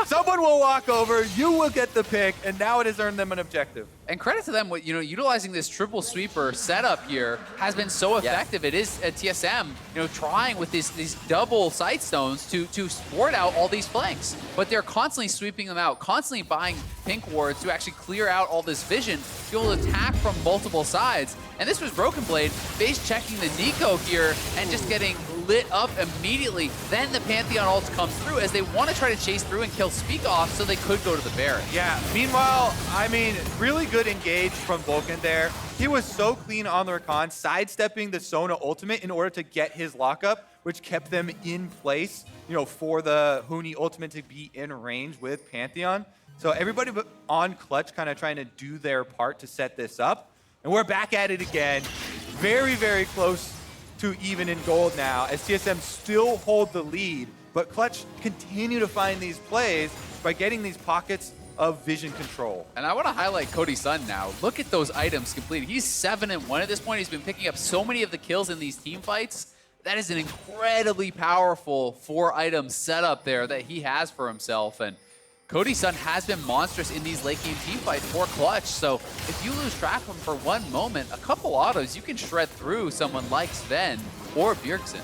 Someone will walk over, you will get the pick, and now it has earned them an objective. And credit to them, utilizing this triple sweeper setup here has been so effective. It is at TSM, trying with these double sight stones to sport out all these flanks. But they're constantly sweeping them out, constantly buying pink wards to actually clear out all this vision, to be able to attack from multiple sides. And this was Broken Blade base checking the Neeko here and just getting lit up immediately. Then the Pantheon ult comes through as they want to try to chase through and kill Spica off so they could go to the Baron. Yeah, meanwhile, I mean, really good engage from Vulcan there. He was so clean on the Rakan, sidestepping the Sona ultimate in order to get his lockup, which kept them in place, for the Huni ultimate to be in range with Pantheon. So everybody on Clutch kind of trying to do their part to set this up. And we're back at it again. Very, very close to even in gold now, as TSM still hold the lead, but Clutch continue to find these plays by getting these pockets of vision control. And I want to highlight Cody Sun now. Look at those items completed. He's 7-1 at this point. He's been picking up so many of the kills in these team fights. That is an incredibly powerful 4-item setup there that he has for himself. And Cody Sun has been monstrous in these late game team fights for Clutch. So if you lose track of him for one moment, a couple autos, you can shred through someone like Zven or Bjergsen.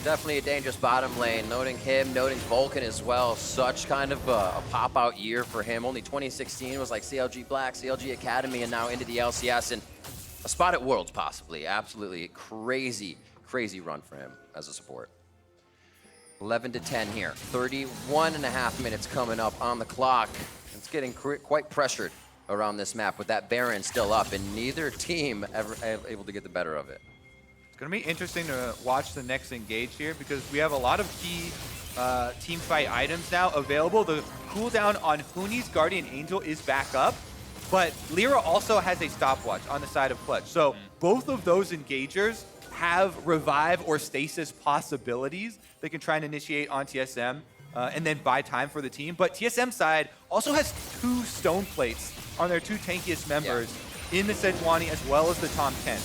Definitely a dangerous bottom lane. Noting him, noting Vulcan as well. Such kind of a pop-out year for him. Only 2016 was like CLG Black, CLG Academy, and now into the LCS. And a spot at Worlds, possibly. Absolutely crazy, crazy run for him as a support. 11-10 here. 31.5 minutes coming up on the clock. It's getting quite pressured around this map with that Baron still up, and neither team ever able to get the better of it. It's going to be interesting to watch the next engage here because we have a lot of key team fight items now available. The cooldown on Huni's Guardian Angel is back up, but Lira also has a stopwatch on the side of Clutch. So both of those engagers have revive or stasis possibilities they can try and initiate on TSM and then buy time for the team. But TSM side also has 2 stone plates on their 2 tankiest members in the Sejuani as well as the Tahm 10.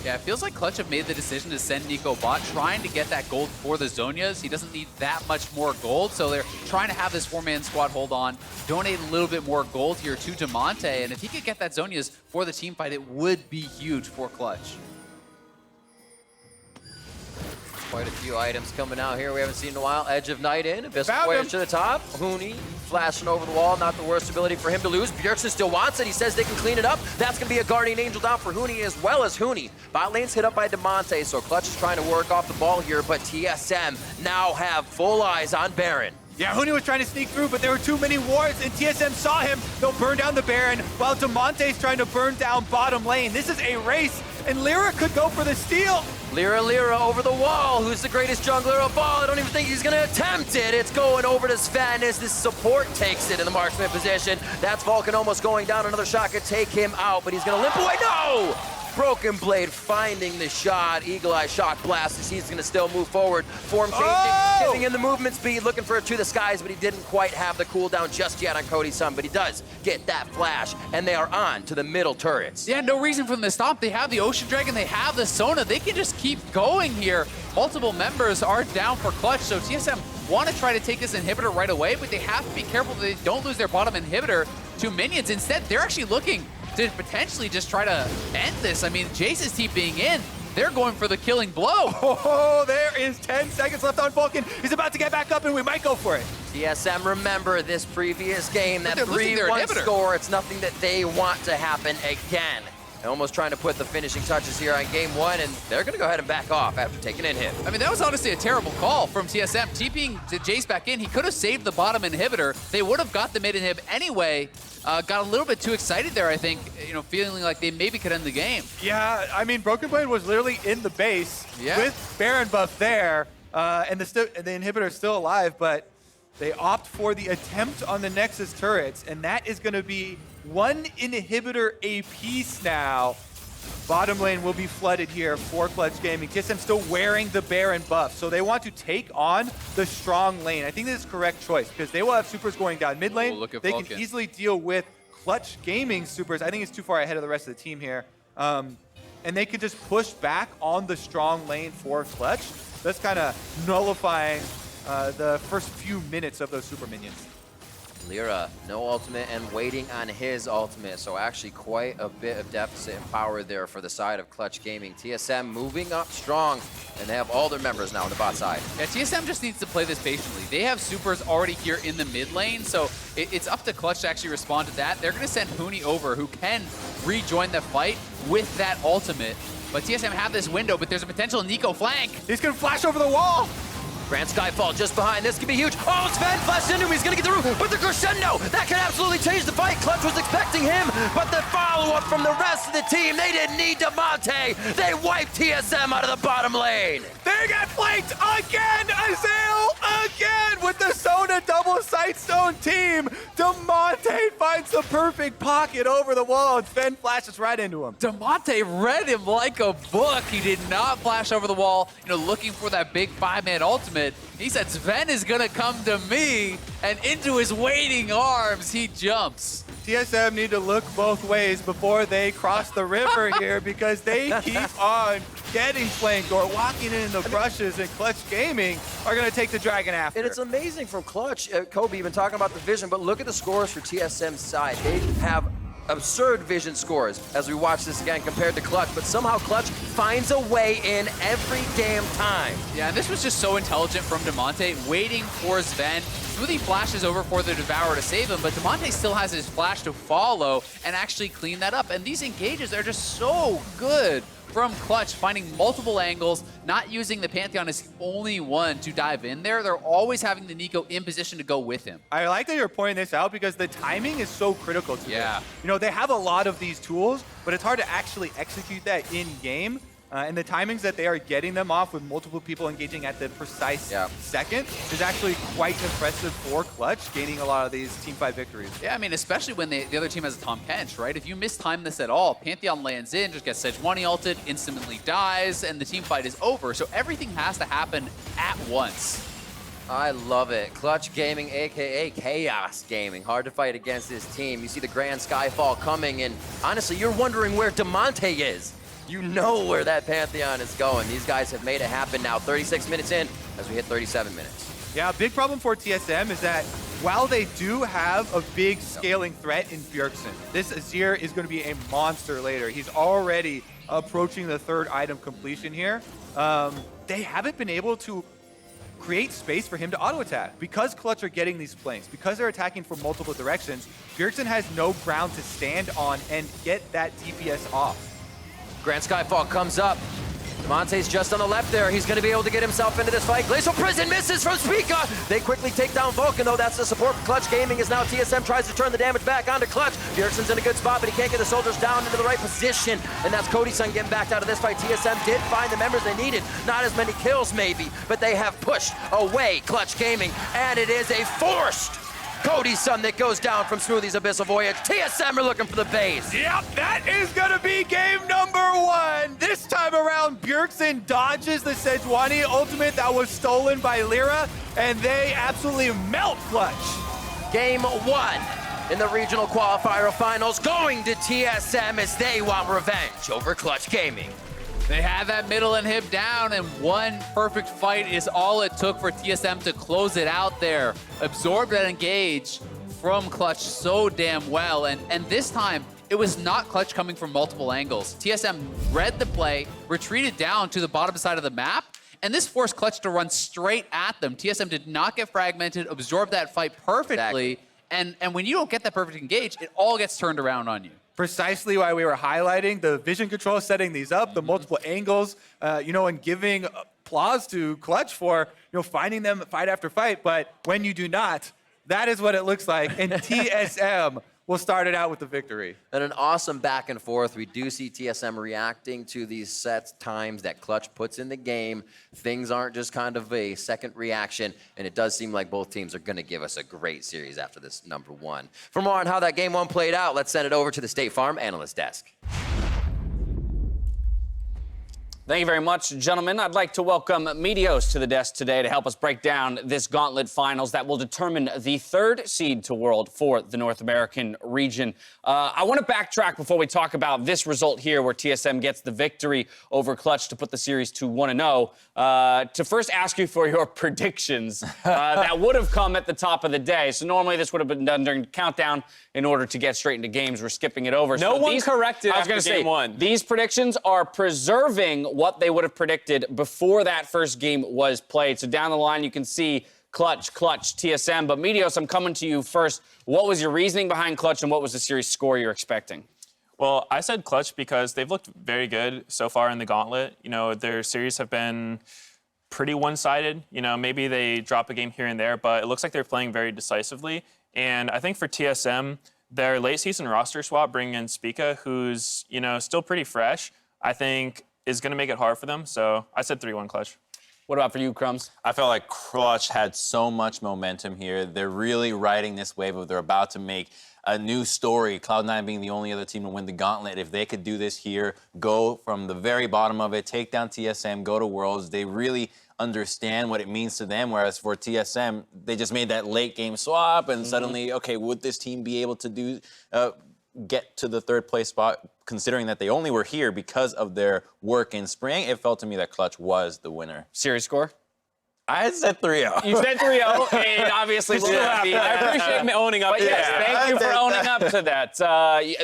Yeah, it feels like Clutch have made the decision to send Neeko bot, trying to get that gold for the Zhonya's. He doesn't need that much more gold, so they're trying to have this 4-man squad hold on, donate a little bit more gold here to Damonte, and if he could get that Zhonya's for the team fight, it would be huge for Clutch. Quite a few items coming out here we haven't seen in a while. Edge of Night in, Abyssal Voyage to the top. Huni flashing over the wall, not the worst ability for him to lose. Bjergsen still wants it, he says they can clean it up. That's gonna be a Guardian Angel down for Huni as well as Huni. Bot lane's hit up by Damonte, so Clutch is trying to work off the ball here, but TSM now have full eyes on Baron. Yeah, Huni was trying to sneak through, but there were too many wards, and TSM saw him. They'll burn down the Baron, while Damonte's trying to burn down bottom lane. This is a race, and Lira could go for the steal. Lira over the wall. Who's the greatest jungler of all? I don't even think he's going to attempt it. It's going over to Zven as this support takes it in the marksman position. That's Vulcan almost going down. Another shot could take him out, but he's going to limp away. No! Broken Blade finding the shot. Eagle Eye Shock Blast as he's going to still move forward. Form changing, giving him the movement speed, looking for it to the skies, but he didn't quite have the cooldown just yet on Cody Sun, but he does get that flash, and they are on to the middle turrets. Yeah, no reason for them to stop. They have the Ocean Dragon, they have the Sona. They can just keep going here. Multiple members are down for Clutch, so TSM want to try to take this inhibitor right away, but they have to be careful that they don't lose their bottom inhibitor to minions. Instead, they're actually looking to potentially just try to end this. I mean, Jayce's team being in, they're going for the killing blow. Oh, there is 10 seconds left on Vulcan. He's about to get back up, and we might go for it. TSM, remember this previous game, that 3-1 score, it's nothing that they want to happen again. They're almost trying to put the finishing touches here on game 1, and they're going to go ahead and back off after taking an hit. I mean, that was honestly a terrible call from TSM. TPing Jayce back in, he could have saved the bottom inhibitor. They would have got the mid inhib anyway. Got a little bit too excited there, I think, feeling like they maybe could end the game. Yeah, I mean, Broken Blade was literally in the base with Baron buff there, and the inhibitor is still alive, but they opt for the attempt on the Nexus turrets, and that is going to be 1 inhibitor apiece now. Bottom lane will be flooded here for Clutch Gaming. TSM still wearing the Baron buff, so they want to take on the strong lane. I think this is the correct choice because they will have supers going down mid lane. They can easily deal with Clutch Gaming supers. I think it's too far ahead of the rest of the team here. And they can just push back on the strong lane for Clutch. That's kind of nullifying the first few minutes of those super minions. Lira, no ultimate and waiting on his ultimate. So actually quite a bit of deficit in power there for the side of Clutch Gaming. TSM moving up strong, and they have all their members now on the bot side. Yeah, TSM just needs to play this patiently. They have supers already here in the mid lane, so it's up to Clutch to actually respond to that. They're going to send Huni over, who can rejoin the fight with that ultimate. But TSM have this window, but there's a potential Neeko flank. He's going to flash over the wall. Grand Skyfall just behind. This could be huge. Oh, Zven flashed into him. He's going to get the root, but the crescendo, that can absolutely change the fight. Clutch was expecting him, but the follow-up from the rest of the team, they didn't need Damonte. They wiped TSM out of the bottom lane. They got flanked again, Azir, again with the Sona double sightstone team. Damonte finds the perfect pocket over the wall, and Zven flashes right into him. Damonte read him like a book. He did not flash over the wall, looking for that big 5-man ultimate. He said, Zven is gonna come to me, and into his waiting arms, he jumps. TSM need to look both ways before they cross the river here, because they keep on getting flanked or walking in the brushes, and Clutch Gaming are gonna take the dragon after. And it's amazing from Clutch. Kobe, you've been talking about the vision, but look at the scores for TSM's side. They have absurd vision scores as we watch this again compared to Clutch, but somehow Clutch finds a way in every damn time. Yeah, and this was just so intelligent from Damonte, waiting for Zven. Smoothie flashes over for the Devourer to save him, but Damonte still has his flash to follow and actually clean that up. And these engages are just so good from Clutch, finding multiple angles, not using the Pantheon as the only one to dive in there. They're always having the Neeko in position to go with him. I like that you're pointing this out, because the timing is so critical to this. They have a lot of these tools, but it's hard to actually execute that in game. And the timings that they are getting them off with multiple people engaging at the precise second is actually quite impressive for Clutch, gaining a lot of these teamfight victories. Yeah, I mean, especially when the other team has a Tahm Kench, right? If you mistime this at all, Pantheon lands in, just gets Sejuani ulted, instantly dies, and the team fight is over. So everything has to happen at once. I love it. Clutch Gaming, aka Chaos Gaming. Hard to fight against this team. You see the Grand Skyfall coming, and honestly, you're wondering where Damonte is. You know where that Pantheon is going. These guys have made it happen now. 36 minutes in as we hit 37 minutes. Yeah, a big problem for TSM is that while they do have a big scaling threat in Bjergsen, this Azir is going to be a monster later. He's already approaching the 3rd item completion here. They haven't been able to create space for him to auto-attack. Because Clutch are getting these flanks, because they're attacking from multiple directions, Bjergsen has no ground to stand on and get that DPS off. Grand Skyfall comes up. Damonte's just on the left there. He's going to be able to get himself into this fight. Glacial Prison misses from Spica. They quickly take down Vulcan, though. That's the support for Clutch Gaming, as now TSM tries to turn the damage back onto Clutch. Bjergsen's in a good spot, but he can't get the soldiers down into the right position. And that's Cody Sun getting backed out of this fight. TSM did find the members they needed. Not as many kills, maybe, but they have pushed away Clutch Gaming. And it is a forced Cody Sun that goes down from Smoothie's Abyssal Voyage. TSM are looking for the base. Yep, that is going to be game number 1. This time around, Bjergsen dodges the Sejuani ultimate that was stolen by Lira, and they absolutely melt Clutch. Game 1 in the Regional Qualifier Finals going to TSM as they want revenge over Clutch Gaming. They had that middle inhib down, and one perfect fight is all it took for TSM to close it out there. Absorb that engage from Clutch so damn well, and this time, it was not Clutch coming from multiple angles. TSM read the play, retreated down to the bottom side of the map, and this forced Clutch to run straight at them. TSM did not get fragmented, absorbed that fight perfectly, and when you don't get that perfect engage, it all gets turned around on you. Precisely why we were highlighting the vision control, setting these up, the multiple angles, and giving applause to Clutch for, finding them fight after fight. But when you do not, that is what it looks like. And TSM will start it out with the victory. And an awesome back and forth. We do see TSM reacting to these set times that Clutch puts in the game. Things aren't just kind of a second reaction, and it does seem like both teams are going to give us a great series after this number 1. For more on how that game 1 played out, let's send it over to the State Farm Analyst Desk. Thank you very much, gentlemen. I'd like to welcome Meteos to the desk today to help us break down this gauntlet finals that will determine the 3rd seed to World for the North American region. I want to backtrack before we talk about this result here where TSM gets the victory over Clutch to put the series to 1-0. To first ask you for your predictions that would have come at the top of the day. So normally this would have been done during the countdown in order to get straight into games. We're skipping it over. No one corrected after game one. These predictions are preserving what they would have predicted before that first game was played. So down the line, you can see Clutch, TSM. But Meteos, I'm coming to you first. What was your reasoning behind Clutch, and what was the series score you're expecting? Well, I said Clutch because they've looked very good so far in the gauntlet. You know, their series have been pretty one-sided. You know, maybe they drop a game here and there, but it looks like they're playing very decisively. And I think for TSM, their late season roster swap, bringing in Spica, who's, you know, still pretty fresh, I think is going to make it hard for them. So I said 3-1 Clutch. What about for you, Crumbs? I felt like Clutch had so much momentum here. They're really riding this wave of they're about to make a new story. Cloud9 being the only other team to win the gauntlet. If they could do this here, go from the very bottom of it, take down TSM, go to Worlds, they really understand what it means to them, whereas for TSM, they just made that late game swap and suddenly, okay, would this team be able to do get to the 3rd place spot, considering that they only were here because of their work in spring? It felt to me that Clutch was the winner. Series score? I said 3-0. You said 3-0, and obviously we'll be there. I appreciate me owning up to yes, that. thank you for owning up to that.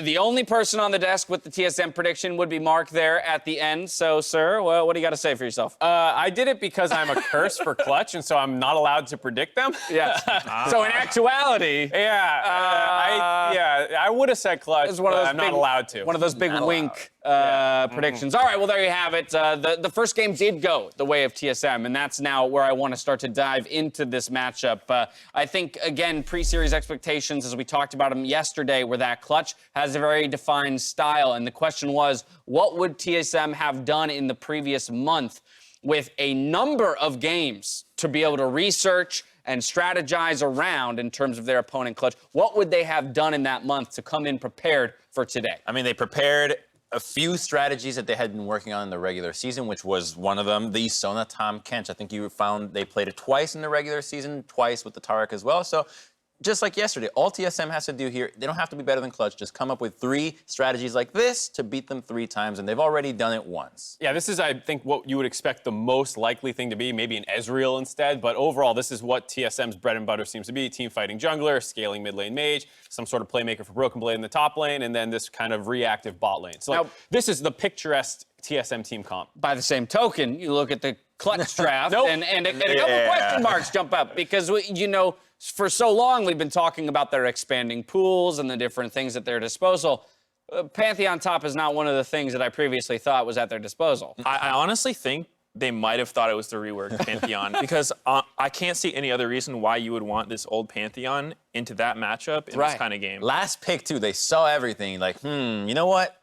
The only person on the desk with the TSM prediction would be Mark there at the end. So, sir, well, what do you got to say for yourself? I did it because I'm a curse for Clutch, and so I'm not allowed to predict them. Yes. So in actuality, I would have said Clutch, but I'm not allowed to. One of those big wink predictions. All right, well, there you have it. The first game did go the way of TSM, and that's now where I want to start to dive into this matchup. I think, again, pre-series expectations, as we talked about them yesterday, were that Clutch has a very defined style, and the question was, what would TSM have done in the previous month with a number of games to be able to research and strategize around in terms of their opponent Clutch? What would they have done in that month to come in prepared for today? I mean, they prepared a few strategies that they had been working on in the regular season, which was one of them, the Sona, Tahm, Kench. I think you found they played it twice in the regular season, twice with the Tarek as well. So just like yesterday, all TSM has to do here, they don't have to be better than Clutch, just come up with 3 strategies like this to beat them 3 times, and they've already done it once. Yeah, this is, I think, what you would expect the most likely thing to be, maybe an Ezreal instead, but overall, this is what TSM's bread and butter seems to be, team fighting jungler, scaling mid lane mage, some sort of playmaker for Broken Blade in the top lane, and then this kind of reactive bot lane. So now, this is the picturesque TSM team comp. By the same token, you look at the Clutch draft, and a couple question marks jump up, because, you know, for so long, we've been talking about their expanding pools and the different things at their disposal. Pantheon top is not one of the things that I previously thought was at their disposal. I honestly think they might have thought it was the reworked Pantheon because I can't see any other reason why you would want this old Pantheon into that matchup in this kind of game. Last pick, too, they saw everything. Like, you know what?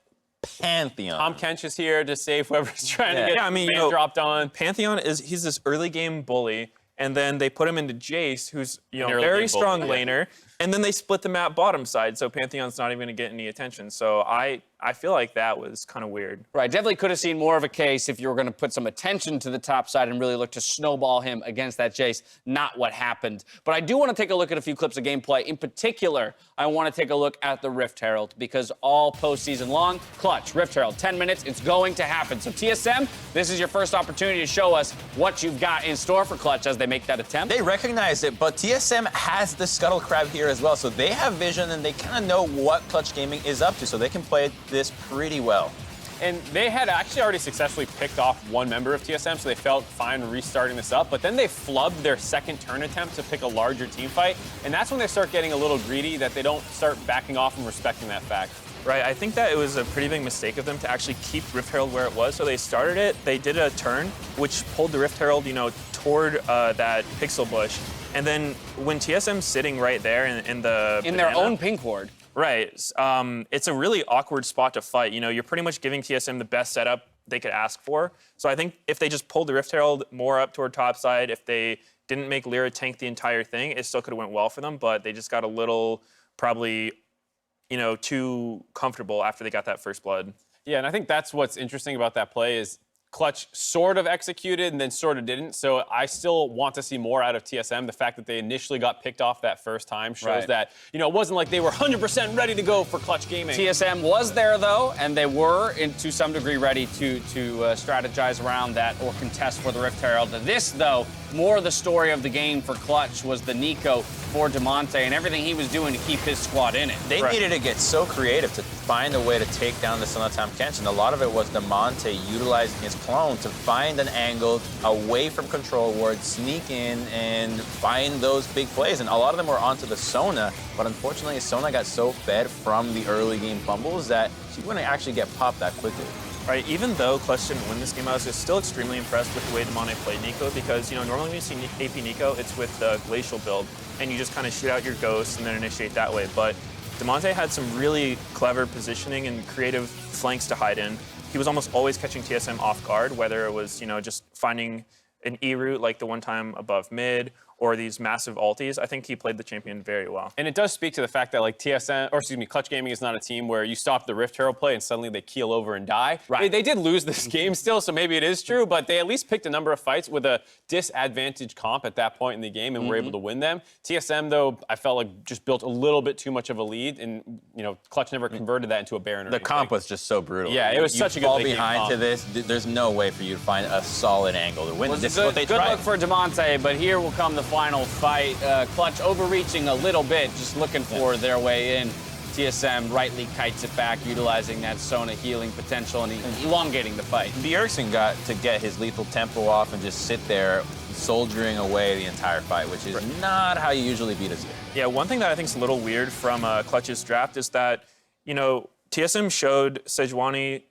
Pantheon. Tom Kench is here to save whoever's trying to get dropped on. Pantheon he's this early game bully. And then they put him into Jayce, who's very strong laner, and then they split the map bottom side, so Pantheon's not even going to get any attention. So I feel like that was kind of weird. Right, definitely could have seen more of a case if you were going to put some attention to the top side and really look to snowball him against that Jayce. Not what happened. But I do want to take a look at a few clips of gameplay. In particular, I want to take a look at the Rift Herald, because all postseason long, Clutch, Rift Herald, 10 minutes, it's going to happen. So TSM, this is your first opportunity to show us what you've got in store for Clutch as they make that attempt. They recognize it, but TSM has the Scuttle Crab here as well, so they have vision and they kind of know what Clutch Gaming is up to, so they can play this pretty well. And they had actually already successfully picked off one member of TSM, so they felt fine restarting this up. But then they flubbed their second turn attempt to pick a larger team fight, and that's when they start getting a little greedy, that they don't start backing off and respecting that fact. Right, I think that it was a pretty big mistake of them to actually keep Rift Herald where it was. So they started it, they did a turn, which pulled the Rift Herald, toward that pixel bush. And then when TSM's sitting right there in their own pink ward. Right, it's a really awkward spot to fight. You're pretty much giving TSM the best setup they could ask for. So I think if they just pulled the Rift Herald more up toward top side, if they didn't make Lira tank the entire thing, it still could have went well for them, but they just got a little, probably, too comfortable after they got that first blood. Yeah, and I think that's what's interesting about that play is Clutch sort of executed and then sort of didn't. So I still want to see more out of TSM. The fact that they initially got picked off that first time shows that, you know, it wasn't like they were 100% ready to go for Clutch Gaming. TSM was there, though, and they were, to some degree, ready to strategize around that or contest for the Rift Herald. This, though, more the story of the game for Clutch was the Neeko for Damonte and everything he was doing to keep his squad in it. They needed to get so creative to find a way to take down the Sona Tahm Kench, and a lot of it was Damonte utilizing his clone to find an angle away from control ward, sneak in, and find those big plays. And a lot of them were onto the Sona, but unfortunately, Sona got so fed from the early game fumbles that she wouldn't actually get popped that quickly. Right, even though Clutch didn't win this game, I was just still extremely impressed with the way Damonte played Neeko because, you know, normally when you see AP Neeko, it's with the Glacial build, and you just kind of shoot out your ghosts and then initiate that way. But Damonte had some really clever positioning and creative flanks to hide in. He was almost always catching TSM off guard, whether it was, you know, just finding an E route like the one time above mid, or these massive ultis. I think he played the champion very well. And it does speak to the fact that like Clutch Gaming is not a team where you stop the Rift Herald play and suddenly they keel over and die. Right. They did lose this game still, so maybe it is true, but they at least picked a number of fights with a disadvantaged comp at that point in the game and were able to win them. TSM, though, I felt like just built a little bit too much of a lead, and you know, Clutch never converted that into a Baron or The anything. comp was just so brutal. Yeah, it was such a good fall late game behind comp. to this, there's no way for you to find a solid angle to win. This is what they Good tried. look for Damonte, but here will come the final fight. Clutch overreaching a little bit, just looking for their way in. TSM rightly kites it back, utilizing that Sona healing potential and elongating the fight. Bjergsen got to get his lethal tempo off and just sit there soldiering away the entire fight, which is not how you usually beat Azir. Yeah, one thing that I think is a little weird from Clutch's draft is that, you know, TSM showed Sejuani,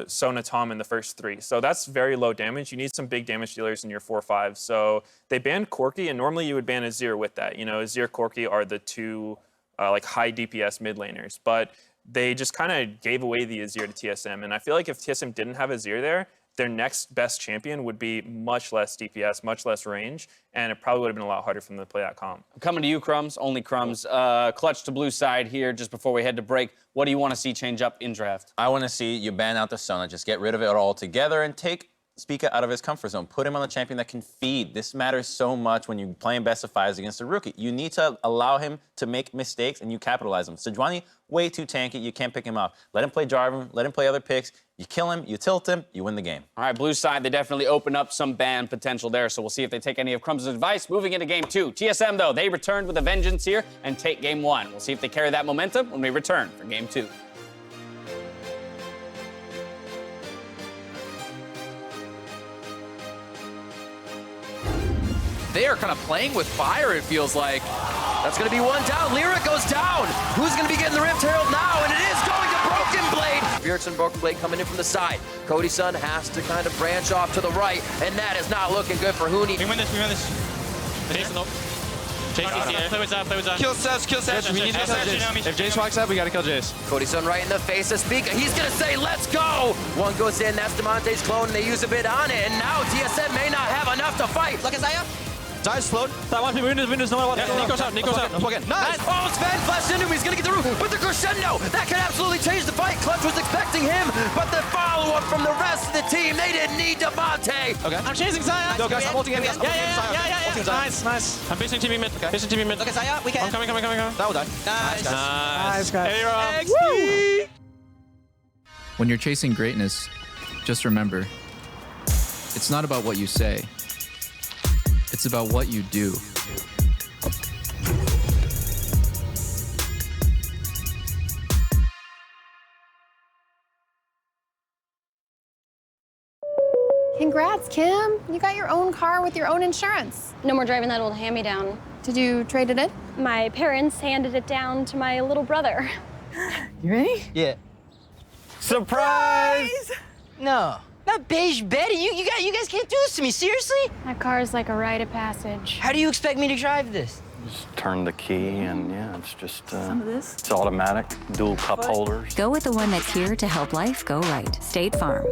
Sona, Tahm in the first 3. So that's very low damage. You need some big damage dealers in your 4-5. So they banned Corki, and normally you would ban Azir with that. You know, Azir, Corki are the two like high DPS mid laners. But they just kind of gave away the Azir to TSM. And I feel like if TSM didn't have Azir there, their next best champion would be much less DPS, much less range, and it probably would have been a lot harder for them to play that comp. Coming to you, Crumbs, only Crumbs. Clutch to blue side here, just before we head to break. What do you want to see change up in draft? I want to see you ban out the Sona, just get rid of it all together and take Spica out of his comfort zone. Put him on the champion that can feed. This matters so much when you're playing best of 5s against a rookie. You need to allow him to make mistakes and you capitalize them. Sejuani, way too tanky. You can't pick him up. Let him play Jarvan. Let him play other picks. You kill him, you tilt him, you win the game. All right, blue side, they definitely open up some ban potential there, so we'll see if they take any of Crumbs' advice. Moving into game 2. TSM, though, they returned with a vengeance here and take game 1. We'll see if they carry that momentum when we return for game 2. They are kind of playing with fire, it feels like. That's going to be one down. Lira goes down. Who's going to be getting the Rift Herald now? And it is going to Broken Blade. Bjergsen, Broken Blade coming in from the side. Cody Sun has to kind of branch off to the right, and that is not looking good for Huni. We win this. Jayce up. Play with that. Kill Sej. We need to kill Jayce. If Jayce walks up, we gotta kill Jayce. Cody Sun right in the face of Spica. He's going to say, let's go. One goes in. That's Damonte's clone, and they use a bit on it. And now TSM may not have enough to fight. Look at Xayah. Xayah's slowed. That one, windows, no matter what. Neeko's out. Nice. Oh, Zven flashed into him. He's going to get the roof. But the crescendo, that can absolutely change the fight. Clutch was expecting him, but the follow-up from the rest of the team, they didn't need Damonte. Okay. I'm chasing Xayah. Go, guys. I'm ulting him. Yeah. Nice. I'm facing TV mid. Facing TV mid. Look at Xayah. We can. I'm coming. That will die. Nice, guys. XD. When you're chasing greatness, just remember, it's not about what you say. It's about what you do. Congrats, Kim. You got your own car with your own insurance. No more driving that old hand-me-down. Did you trade it in? My parents handed it down to my little brother. You ready? Yeah. Surprise! No. Not beige Betty. You guys can't do this to me. Seriously? That car is like a rite of passage. How do you expect me to drive this? Just turn the key and yeah, it's just Some of this. it's automatic, dual cup holders. Go with the one that's here to help life go right. State Farm.